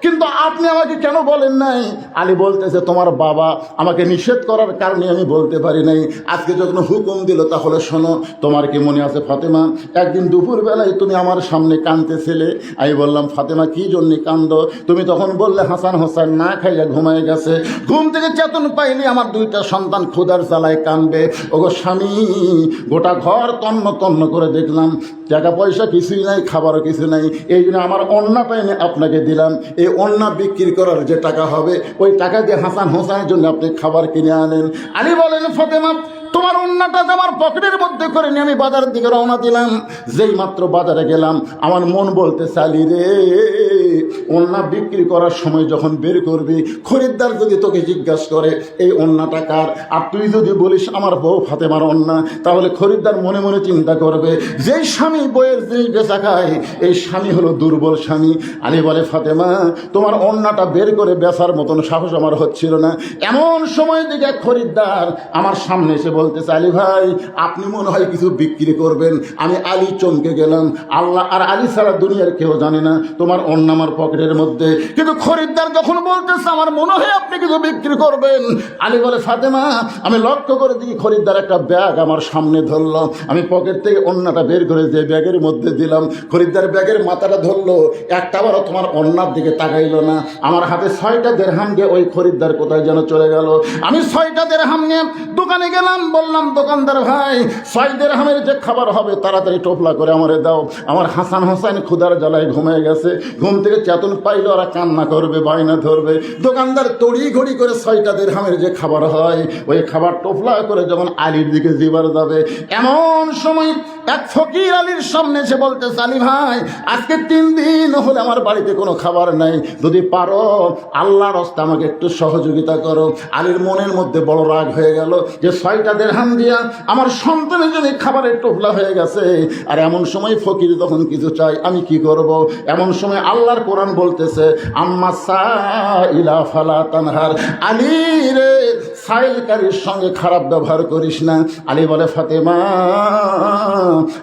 কিন্তু আপনি আমাকে কেন বলেন নাই? আলী বলতেছে, তোমার বাবা আমাকে নিষেধ করার কারণে আমি বলতে পারি নাই, আজকে যখন হুকুম দিল তাহলে শোনো। তোমার কি মনে আছে ফাতেমা, একদিন দুপুর বেলায় তুমি আমার সামনে কাঁদতেছিলে। আমি বললাম, ফাতেমা কি জন্য কান্দ? তুমি তখন বললে, হাসান হোসেন না খাইয়া ঘুমায় গেছে, ঘুম থেকে চেতন পাইনি, আমার দুইটা সন্তান ক্ষুধার জ্বালায় কানবে। ওগো স্বামী, গোটা ঘর তন্ন তন্ন করে দেখলাম, টাকা পয়সা কিছুই নাই, খাবারও কিছু নাই, এই জন্য আমার ওড়নাটা এনে আপনাকে দিলাম। এই ওড়না বিক্রি করার যে টাকা হবে, ওই টাকা দিয়ে হাসান হোসেনের জন্য আপনি খাবার কিনে আনেন। আলী বলেন, ফাতেমা তোমার ওড়নাটা আমার পকেটের মধ্যে করে নিয়ে আমি বাজারের দিকে রওনা দিলাম। যেই মাত্র বাজারে গেলাম, আমার মন বলতে চালি রে, ওড়না বিক্রি করার সময় যখন বের করবি, খরিদ্দার যদি তোকে জিজ্ঞাসা করে এই ওড়নাটা কার, আর তুই যদি বলিস আমার বউ ফাতেমার ওড়না, তাহলে খরিদ্দার মনে মনে চিন্তা করবে, যেই স্বামী বইয়ের জিনিস বেচা খায়, এই স্বামী হলো দুর্বল স্বামী। আলী বলে, ফাতেমা তোমার ওড়নাটা বের করে বেচার মতন সাহস আমার হচ্ছিল না। এমন সময় দিকে খরিদ্দার আমার সামনে এসে বলতেছে, আলী ভাই আপনি মনে হয় কিছু বিক্রি করবেন। আমি আলী চমকে গেলাম, আল্লাহ আর আলী ছাড়া দুনিয়ার কেউ জানে না তোমার ওড়না আমার পকেটের মধ্যে। কিন্তু খরিদ্দার যখন বলতেছে আমার মনে হয় আপনি কিছু বিক্রি করবেন, আলী বলে, ফাতেমা আমি লক্ষ্য করে দেখি খরিদ্দার একটা ব্যাগ আমার সামনে ধরলো, আমি পকেট থেকে ওড়নাটা বের করে যে ব্যাগের মধ্যে দিলাম। খরিদ্দার ব্যাগের মাথাটা ধরলো, একটাবারও তোমার ওড়নার দিকে তাকাইলো না। আমার হাতে 6টা দিরহাম দিয়ে ওই খরিদ্দার কোথায় যেন চলে গেল। আমি 6টা দিরহাম নিয়ে দোকানে গেলাম, বললাম, দোকানদার ভাই 6 দিরহামের যে খাবার হবে তাড়াতাড়ি টোপলা করে আমারে দাও। আমার হাসান হোসেন ক্ষুধার জ্বালায় ঘুমিয়ে গেছে, ঘুম থেকে চেতন পাইলে ওরা কান্না করবে, বায়না ধরবে। দোকানদার তড়ি ঘড়ি করে 6টা দিরহামের যে খাবার হয়, ওই খাবার টোপলা করে যখন আলীর দিকে জিবার যাবে, এমন সময় এক ফকির আলীর সামনে এসে বলতে, আলী ভাই আজকে 3 দিন হলে আমার বাড়িতে কোনো খাবার নাই, যদি পারো আল্লাহর রাস্তা আমাকে একটু সহযোগিতা করো। আলীর মনের মধ্যে বড় রাগ হয়ে গেল যে 6টা দিরহাম দিয়া আমার সন্তানের জন্য খাবারের টোপলা হয়ে গেছে, আর এমন সময় ফকির যখন কিছু চাই আমি কি করব? এমন সময় আল্লাহর কোরআন বলতেছে, আম্মা সাইলা ফালা তানহার, আলী রে সাইলকারীর সঙ্গে খারাপ ব্যবহার করিস না। আলী বলে, ফাতেমা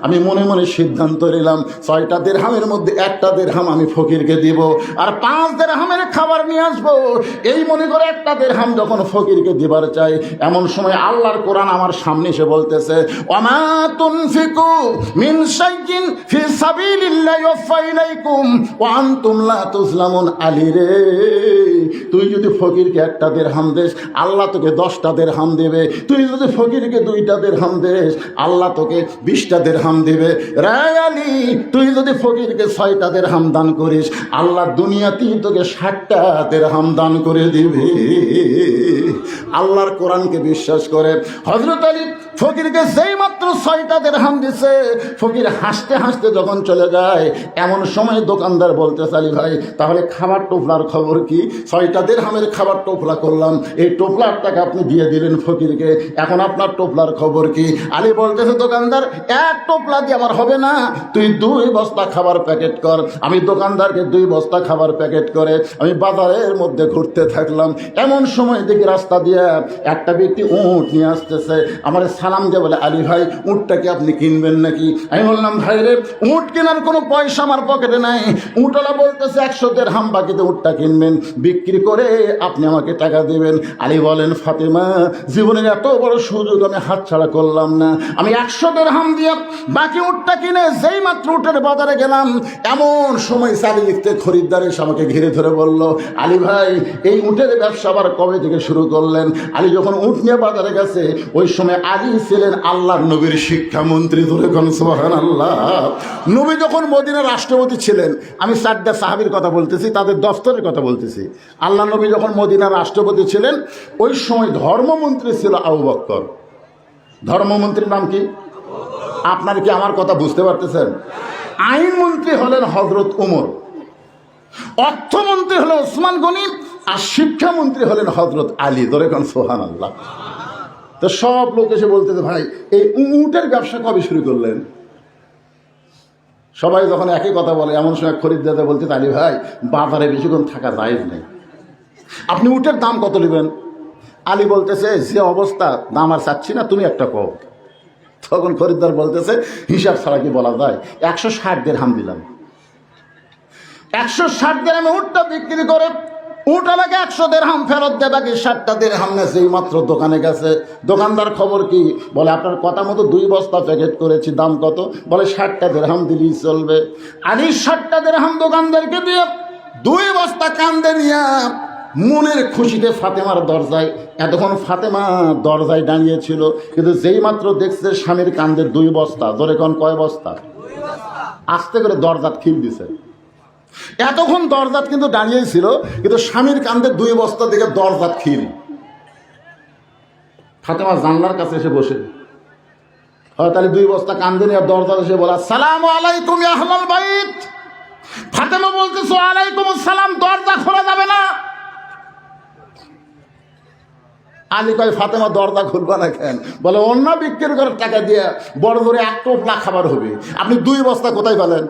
আমি মনে মনে সিদ্ধান্ত নিলাম 6টা দিরহামের মধ্যে 1টা দিরহাম আমি ফকিরকে দিব, আর 5 দিরহামের খাবার নিয়ে আসবো। এই মনে করে 1টা দিরহাম যখন ফকিরকে দিবার চাই, এমন সময় আল্লাহর কোরআন আমার সামনে এসে বলতেছে, ওয়ামা তুনফিকু মিন শাইইন ফি সাবিলিল্লাহি ইউফা ইলাইকুম ওয়া আনতুম লা তুজলামুন। আলী রে, তুই যদি ফকিরকে 1টা দিরহাম দেস, আল্লাহ তোকে 10টা দিরহাম দেবে। তুই যদি ফকিরকে 2টা দিরহাম দেস, আল্লাহ তোকে 20টা দিরহাম দেবে। রে আলী, তুই যদি ফকিরকে 6টা দিরহাম দান করিস, আল্লাহ দুনিয়াতেই তোকে 60টা দিরহাম দান করে দিবে। আল্লাহর কোরআনকে বিশ্বাস করে হযরত আলী ফকিরকে যেই মাত্র 6টা দিরহাম দিছে, ফকির হাসতে হাসতে যখন চলে যায়, এমন সময় দোকানদার বলতেছে, আলী ভাই তাহলে খাবার টোপলার খবর কি? 6টা দিরহামের খাবার টোপলা করলাম, এই টোপলার টাকা আপনি দিয়ে দিলেন ফকিরকে, এখন আপনার টোপলার খবর কি? আলী বলতেছে, দোকানদার 1 টোপলা দিয়ে আমার হবে না, তুই 2 বস্তা খাবার প্যাকেট কর। আমি দোকানদারকে 2 বস্তা খাবার প্যাকেট করে আমি বাজারের মধ্যে ঘুরতে থাকলাম। এমন সময় দেখি রাস্তা দিয়ে একটা ব্যক্তি উট নিয়ে আসতেছে। আমার সালাম দিয়ে বলে, আলী ভাই উটটা কি আপনি কিনবেন নাকি? আমি বললাম, ভাই রে, উট কেনার কোনো পয়সা আমার পকেটে নাই। উটওয়ালা বলতেছে 100 দিরহাম বাকিতে উটটা কিনবেন, বিক্রি করে আপনি আমাকে টাকা দেবেন। আলী বলেন, ফাতেমা জীবনের এত বড় সুযোগ আমি হাতছাড়া করলাম না। আমি 100 দিরহাম দিয়ে বাকি উটটা কিনে যেই মাত্র উটের বাজারে গেলাম, এমন সময় চারিদিকে খরিদ্দার এসে আমাকে ঘিরে ধরে বলল, আলী ভাই এই উটের ব্যবসা আবার কবে থেকে শুরু করলেন? আলী যখন উট নিয়ে বাজারে গেছে, ওই সময় আলী ছিলেন আল্লাহর নবীর শিক্ষামন্ত্রী। ধরে কোন সুবহানাল্লাহ। নবী যখন মদিনার রাষ্ট্রপতি ছিলেন, আমি 4টা সাহাবীর কথা বলতেছি, তাদের দফতরের কথা বলতেছি। আল্লাহ নবী যখন মদিনার রাষ্ট্রপতি ছিলেন, ওই সময় ধর্মমন্ত্রী ছিল আবু বকর। ধর্মমন্ত্রীর নাম কি? আপনার কি আমার কথা বুঝতে পারতেছেন? আইনমন্ত্রী হলেন হযরত ওমর, অর্থমন্ত্রী হলেন ওসমান গনি, আর শিক্ষামন্ত্রী হলেন হযরত আলী। ধরে কোন সুবহানাল্লাহ। তো সব লোক এসে বলতেছে, ভাই এই উটের ব্যবসা কবে শুরু করলেন? সবাই যখন একই কথা বলে, এমন সময় খরিদ্দার বলতে, আলী ভাই বাজারে বেশিক্ষণ থাকা জায়েজ নেই, আপনি উটের দাম কত নেবেন? আলী বলতেছে, যে অবস্থা দাম আর চাচ্ছি না, তুমি একটা কও। তখন খরিদ্দার বলতেছে, হিসাব ছাড়া কি বলা যায়? 160 দিরহাম দিলাম। 160 দিরহামে উটটা বিক্রি করে উটওয়ালাকে 100 দিরহাম ফেরত দেয়, বাকি 60টা দিরহাম নেছে। এই মাত্র দোকানে গেছে। দোকানদার খবর কি? বলে, আপনার কথা মতো 2 বস্তা প্যাকেট করেছি, দাম কত? বলে 60টা দিরহাম দিলেই চলবে। আলী 60টা দিরহাম দোকানদারকে দিয়ে 2 বস্তা কান্দে নিয়ে মনের খুশিতে ফাতেমার দরজায়, এতক্ষণ ফাতেমা দরজায় দাঁড়িয়েছিল, কিন্তু যেই মাত্র দেখছে স্বামীর কান্দে 2 বস্তা, ধরে কোন কয় বস্তা, আস্তে করে দরজাত খিল দিছে। এতক্ষণ দরজাত কিন্তু দাঁড়িয়েই ছিল, কিন্তু স্বামীর কান্দে 2 বস্তা দেখে দরজাত খিল। ফাতেমা জানলার কাছে এসে বসে, তাহলে 2 বস্তা কান্দে নিয়ে দরজাত এসে বলা, আসসালামু আলাইকুম ইয়া আহলাল বাইত। ফাতেমা বলতেছে, ওয়ালাইকুম আসসালাম, দরজা খোলা যাবে না। আলী কয়, ফাতেমা দরজা খুলবা না কেন? বলে, অন্য বিক্রি করার টাকা দিয়ে বড় ধরে 1 টোপলা খাবার হবে, আপনি 2 বস্তা কোথায় পেলেন?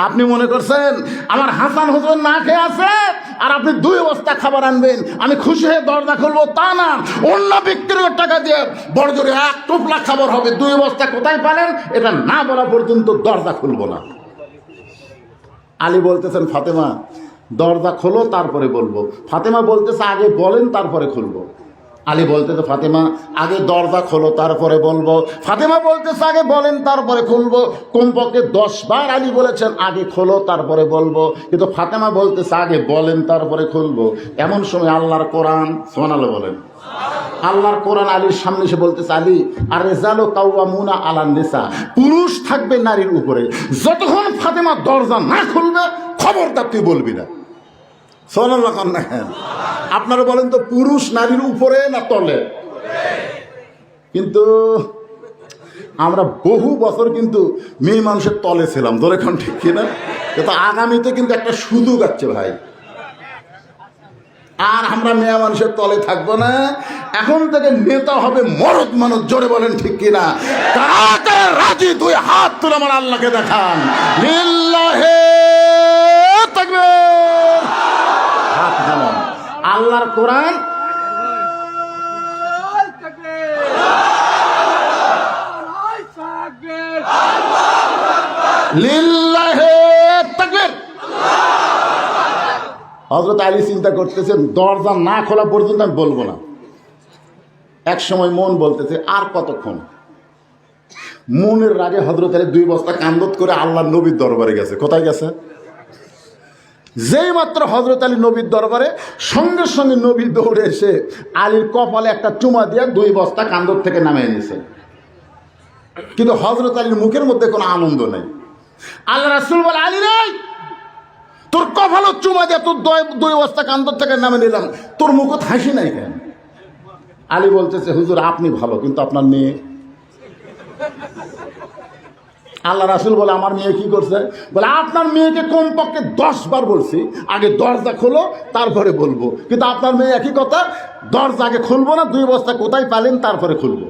আপনি মনে করছেন আমার হাসান হোসেন না খেয়ে আছে আর আপনি 2 বস্তা খাবার আনবেন, আমি খুশি হয়ে দরজা খুলবো? তা না, অন্য বিক্রি করার টাকা দিয়ে বড় ধরে 1 টোপলা খাবার হবে, 2 বস্তা কোথায় পেলেন এটা না বলা পর্যন্ত দরজা খুলবো না। আলী বলতেছেন, ফাতেমা দরজা খোলো তারপরে বলবো। ফাতেমা বলতেছে, আগে বলেন তারপরে খুলবো। আলী বলতেছে, ফাতেমা আগে দরজা খোলো তারপরে বলবো। ফাতেমা বলতেছে, আগে বলেন তারপরে খুলবো। কমপক্ষে 10 বার আলী বলেছেন আগে খোলো তারপরে বলবো, কিন্তু ফাতেমা বলতেছে আগে বলেন তারপরে খুলবো। এমন সময় আল্লাহর কোরআন, সুবহানাল্লাহ বলেন, আল্লাহর কোরআন আলীর সামনে এসে বলতেছে, আলী আর রিজালু কাওয়ামুনা আলান নিসা, পুরুষ থাকবে নারীর উপরে। যতক্ষণ ফাতেমা দরজা না খুলবে খবরদার তুই বলবি না। সুবহানাল্লাহ না? আপনারা বলেন তো, পুরুষ নারীর উপরে না তলে? কিন্তু আমরা বহু বছর কিন্তু মেয়ে মানুষের তলে ছিলাম, ধরে খান, ঠিক কিনা? কিন্তু আগামীতে কিন্তু একটা সুযোগ আছে ভাই, আর আমরা মেয়ে মানুষের তলে থাকবো না। এখন থেকে নেতা হবে মরদ মানুষ। জোরে বলেন ঠিক কিনা? কারা রাজি 2 হাত তুলে আমার আল্লাহকে দেখান। লিল্লাহি তাকবীর। হাত নামান। আল্লাহর কোরআন লিল্লাহে তাকবীর। হযরত আলী চিন্তা করতেছেন দরজা না খোলা পর্যন্ত আমি বলবো না। এক সময় মন বলতেছে আর কতক্ষণ। মনের রাগে হযরত আলী 2 বস্তা কান্দত করে আল্লাহর নবীর দরবারে গেছে। কোথায় গেছে? যেই মাত্র হযরত আলী নবীর দরবারে, সঙ্গে সঙ্গে নবী দৌড়ে এসে আলীর কপালে একটা চুমা দিয়ে 2 বস্তা কান্দত থেকে নামিয়ে নিয়েছে। কিন্তু হযরত আলীর মুখের মধ্যে কোনো আনন্দ নেই। আল্লাহ রাসূল বলে, আলী রে, তোর কপালে চুমা দিয়ে তোর 2 বস্তা কান্দত থেকে নামিয়ে নিলাম, তোর মুখত হাসি নাই কেন? আলী বলতেছে, হুজুর আপনি ভালো, কিন্তু আপনার মেয়ে। আল্লাহ রাসূল বলে, আমার মেয়ে কি করছে? বলে, আপনার মেয়েকে কমপক্ষে 10 বার বলছি আগে দরজা খোলো তারপরে বলবো, কিন্তু আপনার মেয়ে একই কথা, দরজা আগে খুলবো না, 2 বস্তা কোথায় পালেন তারপরে খুলবো।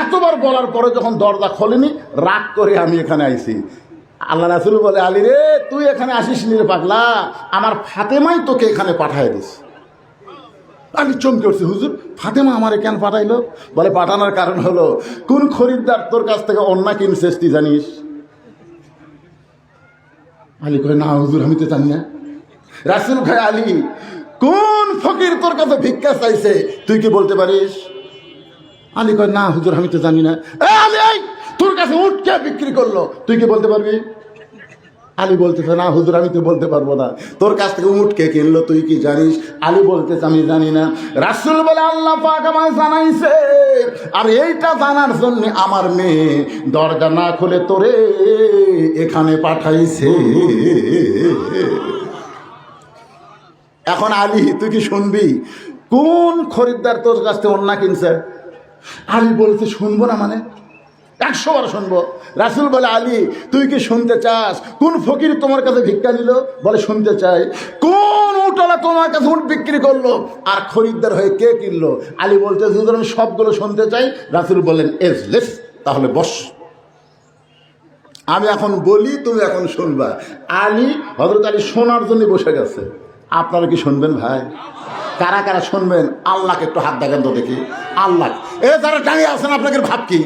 এতবার বলার পরে যখন দরজা খোলেনি, রাগ করে আমি এখানে আইছি। আল্লাহ রাসূল বলে, আলী রে, তুই এখানে আসিস নি রে পাগলা, আমার ফাতেমাই তোকে এখানে পাঠায় দিস। আমি চমকে উঠছি, হুজুর ফাতেমা আমারে কেন পাঠাইলো? বলে, পাঠানোর কারণ হলো কোন খরিদ্দার তোর কাছ থেকে অন্যা কিনছিস তুই জানিস? আলী কয়, না হুজুর আমি তো জানি না। রাসূল ভাই, আলী কোন ফকির তোর কাছে ভিক্ষা চাইছে তুই কি বলতে পারিস? আলী কয়, না হুজুর আমি তো জানি না। আলী, তোর কাছে উট কে বিক্রি করলো তুই কি বলতে পারবি? আলী বলতেছে, না হুজুর আমি তো বলতে পারবো না। তোর কাছ থেকে উট কে কিনলো তুই কি জানিস? আলী বলতেছে, আমি জানি না। রাসূল বলে, আল্লাহ পাক আমায় জানাইছে, আর এইটা জানার জন্য আমার মেয়ে দরজা না খুলে তোরে এখানে পাঠাইছে। এখন আলী তুই কি শুনবি কোন খরিদ্দার তোর কাছ থেকে অন্যা কিনছে? আলী বলতে, শুনবো না মানে? 100 বার শুনবো। রাসূল বলে, আলী তুই কি শুনতে চাস কোন ফকির তোমার কাছে ভিক্ষা নিল? বলে, শুনতে চাই। কোন উটলা তোমার কাছে উট বিক্রি করলো আর খরিদ্দার হয়ে কে কিনলো? আলী বলতে, হুজুর আমি সবগুলো শুনতে চাই। রাসূল বলেন, এজলিস, তাহলে বস, আমি এখন বলি তুমি এখন শুনবা। আলী, হযরত আলী শোনার জন্য বসে গেছে। আপনারা কি শুনবেন ভাই? কারা কারা শুনবেন? আল্লাহকে একটু হাত দেখেন তো দেখি। আল্লাহ, এ যারা দাঁড়িয়ে আছেন আপনাকে ভাব কি?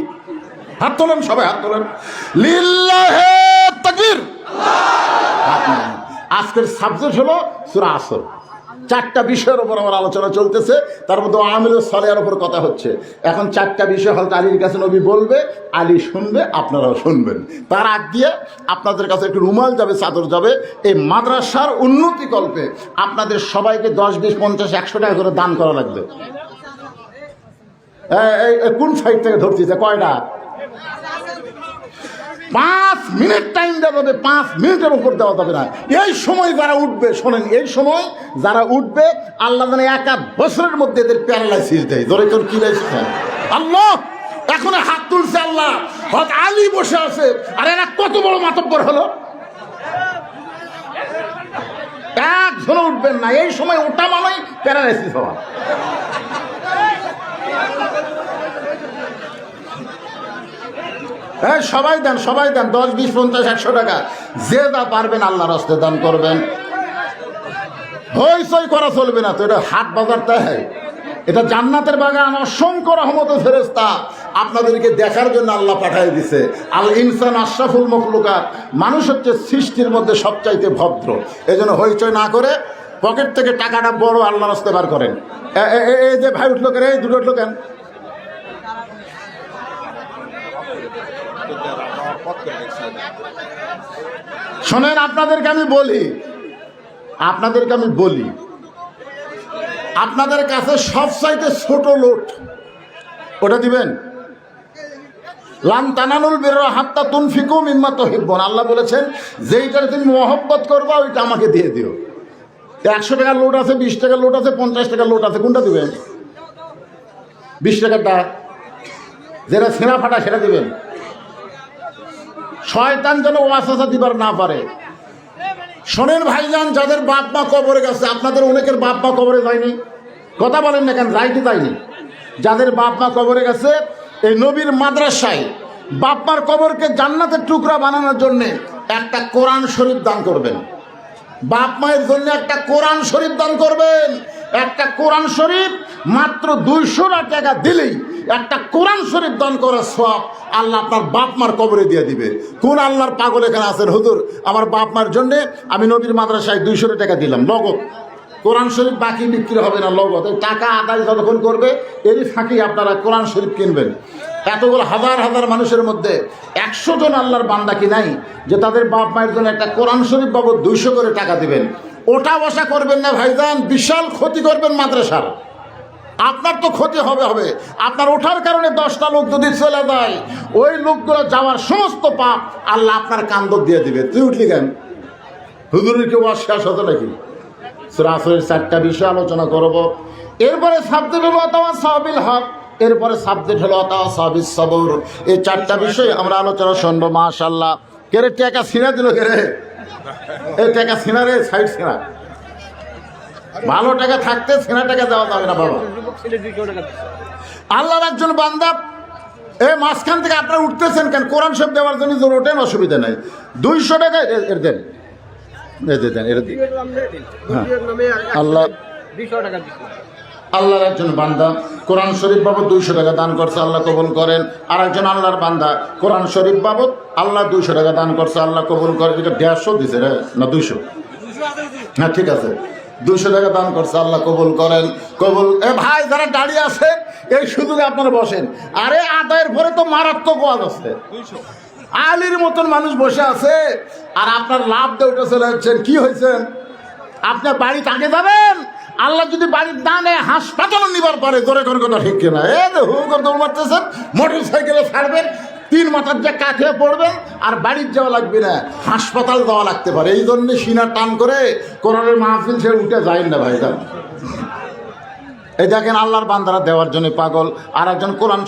হাত তোলেন, সবাই হাত তোলেন। লিল্লাহে তাকবীর। আজকের সাবজেক্ট হলো সূরা আসর। 4টা বিষয়ের উপর আমার আলোচনা চলতেছে, তার মধ্যে আমিলুস সালেহের উপর কথা হচ্ছে। এখন 4টা বিষয় হয়তো আলীর কাছে নবী বলবে, আলী শুনবে, আপনারাও শুনবেন। তার আগ দিয়ে আপনাদের কাছে একটু রুমাল যাবে, চাদর যাবে। এই মাদ্রাসার উন্নতি কল্পে আপনাদের সবাইকে 10, 20, 50, 100 টাকা করে দান করা লাগবে। কোন সাইড থেকে ধরছিস? কয়টা? 5 মিনিট টাইম দেওয়া যাবে, 5 মিনিটের উপর দেওয়া যাবে না। এই সময় যারা উঠবে, শোনেন, এই সময় যারা উঠবে আল্লাহ জানে 1 বছরের মধ্যে এদের প্যারালাইসিস দেয়। ধরে তোর কি লাইসিস? আল্লাহ এখন হাত তুলছে, আল্লাহ হয়তো আলী বসে আছে, আর এরা কত বড় মাতব্বর হলো। একজন উঠবেন না, এই সময় ওটা মানেই প্যারালাইসিস হওয়া। হ্যাঁ, সবাই দেন, সবাই দেন, 10, 20, 50, 100 টাকা যে যা পারবেন আল্লাহর রাস্তায় দান করবেন। হইচই করা চলবে না তো, এটা হাট বাজার, তাই এটা জান্নাতের বাগান। অসংখ্য রহমতের ফেরেশতা আপনাদেরকে দেখার জন্য আল্লাহ পাঠিয়ে দিছে। আল ইনসান আশরাফুল মখলুকাত, মানুষ হচ্ছে সৃষ্টির মধ্যে সবচাইতে ভদ্র। এই জন্য হইচই না করে পকেট থেকে টাকাটা বড় আল্লাহর রাস্তায় বার করেন। এই যে ভাই উঠলো কেন? এই দুটো উঠলো কেন? শোনেন, আপনাদেরকে আমি বলি, আপনাদের কাছে সবচাইতে ছোট লোট ওটা দিবেন। লান তানালুল বিররা হাত্তা তুনফিকু মিম্মা তুহিব্বুন। আল্লাহ বলেছেন, যেইটারে তুমি মহব্বত করবা ওইটা আমাকে দিয়ে দিও। 100 টাকার লোট আছে, 20 টাকার লোট আছে, 50 টাকার লোট আছে, কোনটা দিবেন? 20 টাকারটা, যেটা ছেঁড়া ফাটা সেটা দিবেন। শয়তান যেন ওয়াসওয়াসা দিবার না পারে। শোনেন ভাইজান, যাদের বাপ মা কবরে গেছে, আপনাদের অনেকের বাপ মা কবরে যায়নি, কথা বলেন না কেন? যাইতে যায়নি। যাদের বাপ মা কবরে গেছে, এই নবীর মাদ্রাসায় বাপ মার কবরকে জান্নাতের টুকরা বানানোর জন্য একটা কোরআন শরীফ দান করবেন। বাপ মায়ের জন্য একটা কোরআন শরীফ দান করবেন। একটা কোরআন শরীফ মাত্র 200 টাকা দিলেই একটা কোরআন শরীফ দান করার সওয়াব আল্লাহ আপনার বাপ মার কবরে দিয়ে দিবে। কোন আল্লাহর পাগল এখানে আছেন হুজুর আমার বাপ মার জন্যে আমি নবীর মাদ্রাসায় 200 টাকা দিলাম নগদ, কোরআন শরীফ বাকি বিক্রি হবে না নগদ, এই টাকা আদায় যতক্ষণ করবে এরই ফাঁকি আপনারা কোরআন শরীফ কিনবেন। এতগুলো হাজার হাজার মানুষের মধ্যে 100 জন আল্লাহর বান্দা কি নাই যে তাদের বাপ মায়ের জন্য একটা কোরআন শরীফ বাবদ 200 করে টাকা দিবেন? ওটা বসা করবেন না ভাইজান, বিশাল ক্ষতি করবেন মাদ্রাসার। আপনার তো ক্ষতি হবে। আপনার ওঠার কারণে 10টা লোক যদি চলে যায়, ওই লোকগুলো যাওয়ার সমস্ত পাপ আল্লাহ আপনার কান্দর দিয়ে দিবে। তুই উঠলি কেন? হুজুরের কেউ শেষ হতো নাকি? সূরা আসরের 4টা বিষয় আলোচনা করব। এরপরে সাবজেক্ট হলো আতাওয়া সাবিল হক, এরপরে সাবজেক্ট হলো আতাওয়া সাবিস সবর। এই 4টা বিষয় আমরা আলোচনা শুনবো। মাশাআল্লাহ। কেরে টাকা ছিনা দিল কেরে? এই টাকা ছিনা রে, সাইড ছিনা। ভালো টাকা থাকতে ছিনা টাকা দেওয়া যাবে না বাবা। আল্লাহর একজন বান্দা এই মাঝখান থেকে আপনারা উঠতেছেন কেন? কোরআন শরীফ দেওয়ার জন্য জোর ওঠেন, অসুবিধা নাই। 200 টাকা এর দেন, আল্লাহর একজন বান্দা কোরআন শরীফ বাবদ 200 টাকা দান করছে, আল্লাহ কবুল করেন। আর একজন আল্লাহর বান্দা কোরআন শরীফ বাবদ আল্লাহ 200 টাকা দান করছে, আল্লাহ কবুল করে। এটা 150 দিছে রে না 200? হ্যাঁ ঠিক আছে, 200 টাকা দান করছে, আল্লাহ কবুল করেন। কবুল। এ ভাই যারা দাঁড়িয়ে আছেন এই সুযোগে আপনারা বসেন। আরে আদায়ের পরে তো মারাত্মক ওয়াজ আছে, আলীর মতন মানুষ বসে আছে আর আপনার লাভ দিয়ে উঠে চলে যাচ্ছেন। কি হয়েছেন? আপনার বাড়ি তাকে যাবেন, আল্লাহ যদি বাড়ির দানে হাসপাতালে নিবার পারে, জোরে করে কথা ঠিক কিনা? হু করে দৌড় মারতেছেন, মোটর সাইকেলে ছাড়বেন, 3 মাথার যে কাঠে পড়বেন আর বাড়ির যাওয়া লাগবে না, হাসপাতাল যাওয়া লাগতে পারে। এই জন্য সিনা টান করে কোরআনের মাহফিল সে উঠে যায় না ভাই। এই দেখেন আল্লাহর বান্দারা দেওয়ার জন্য পাগল। আর একজন কোরআন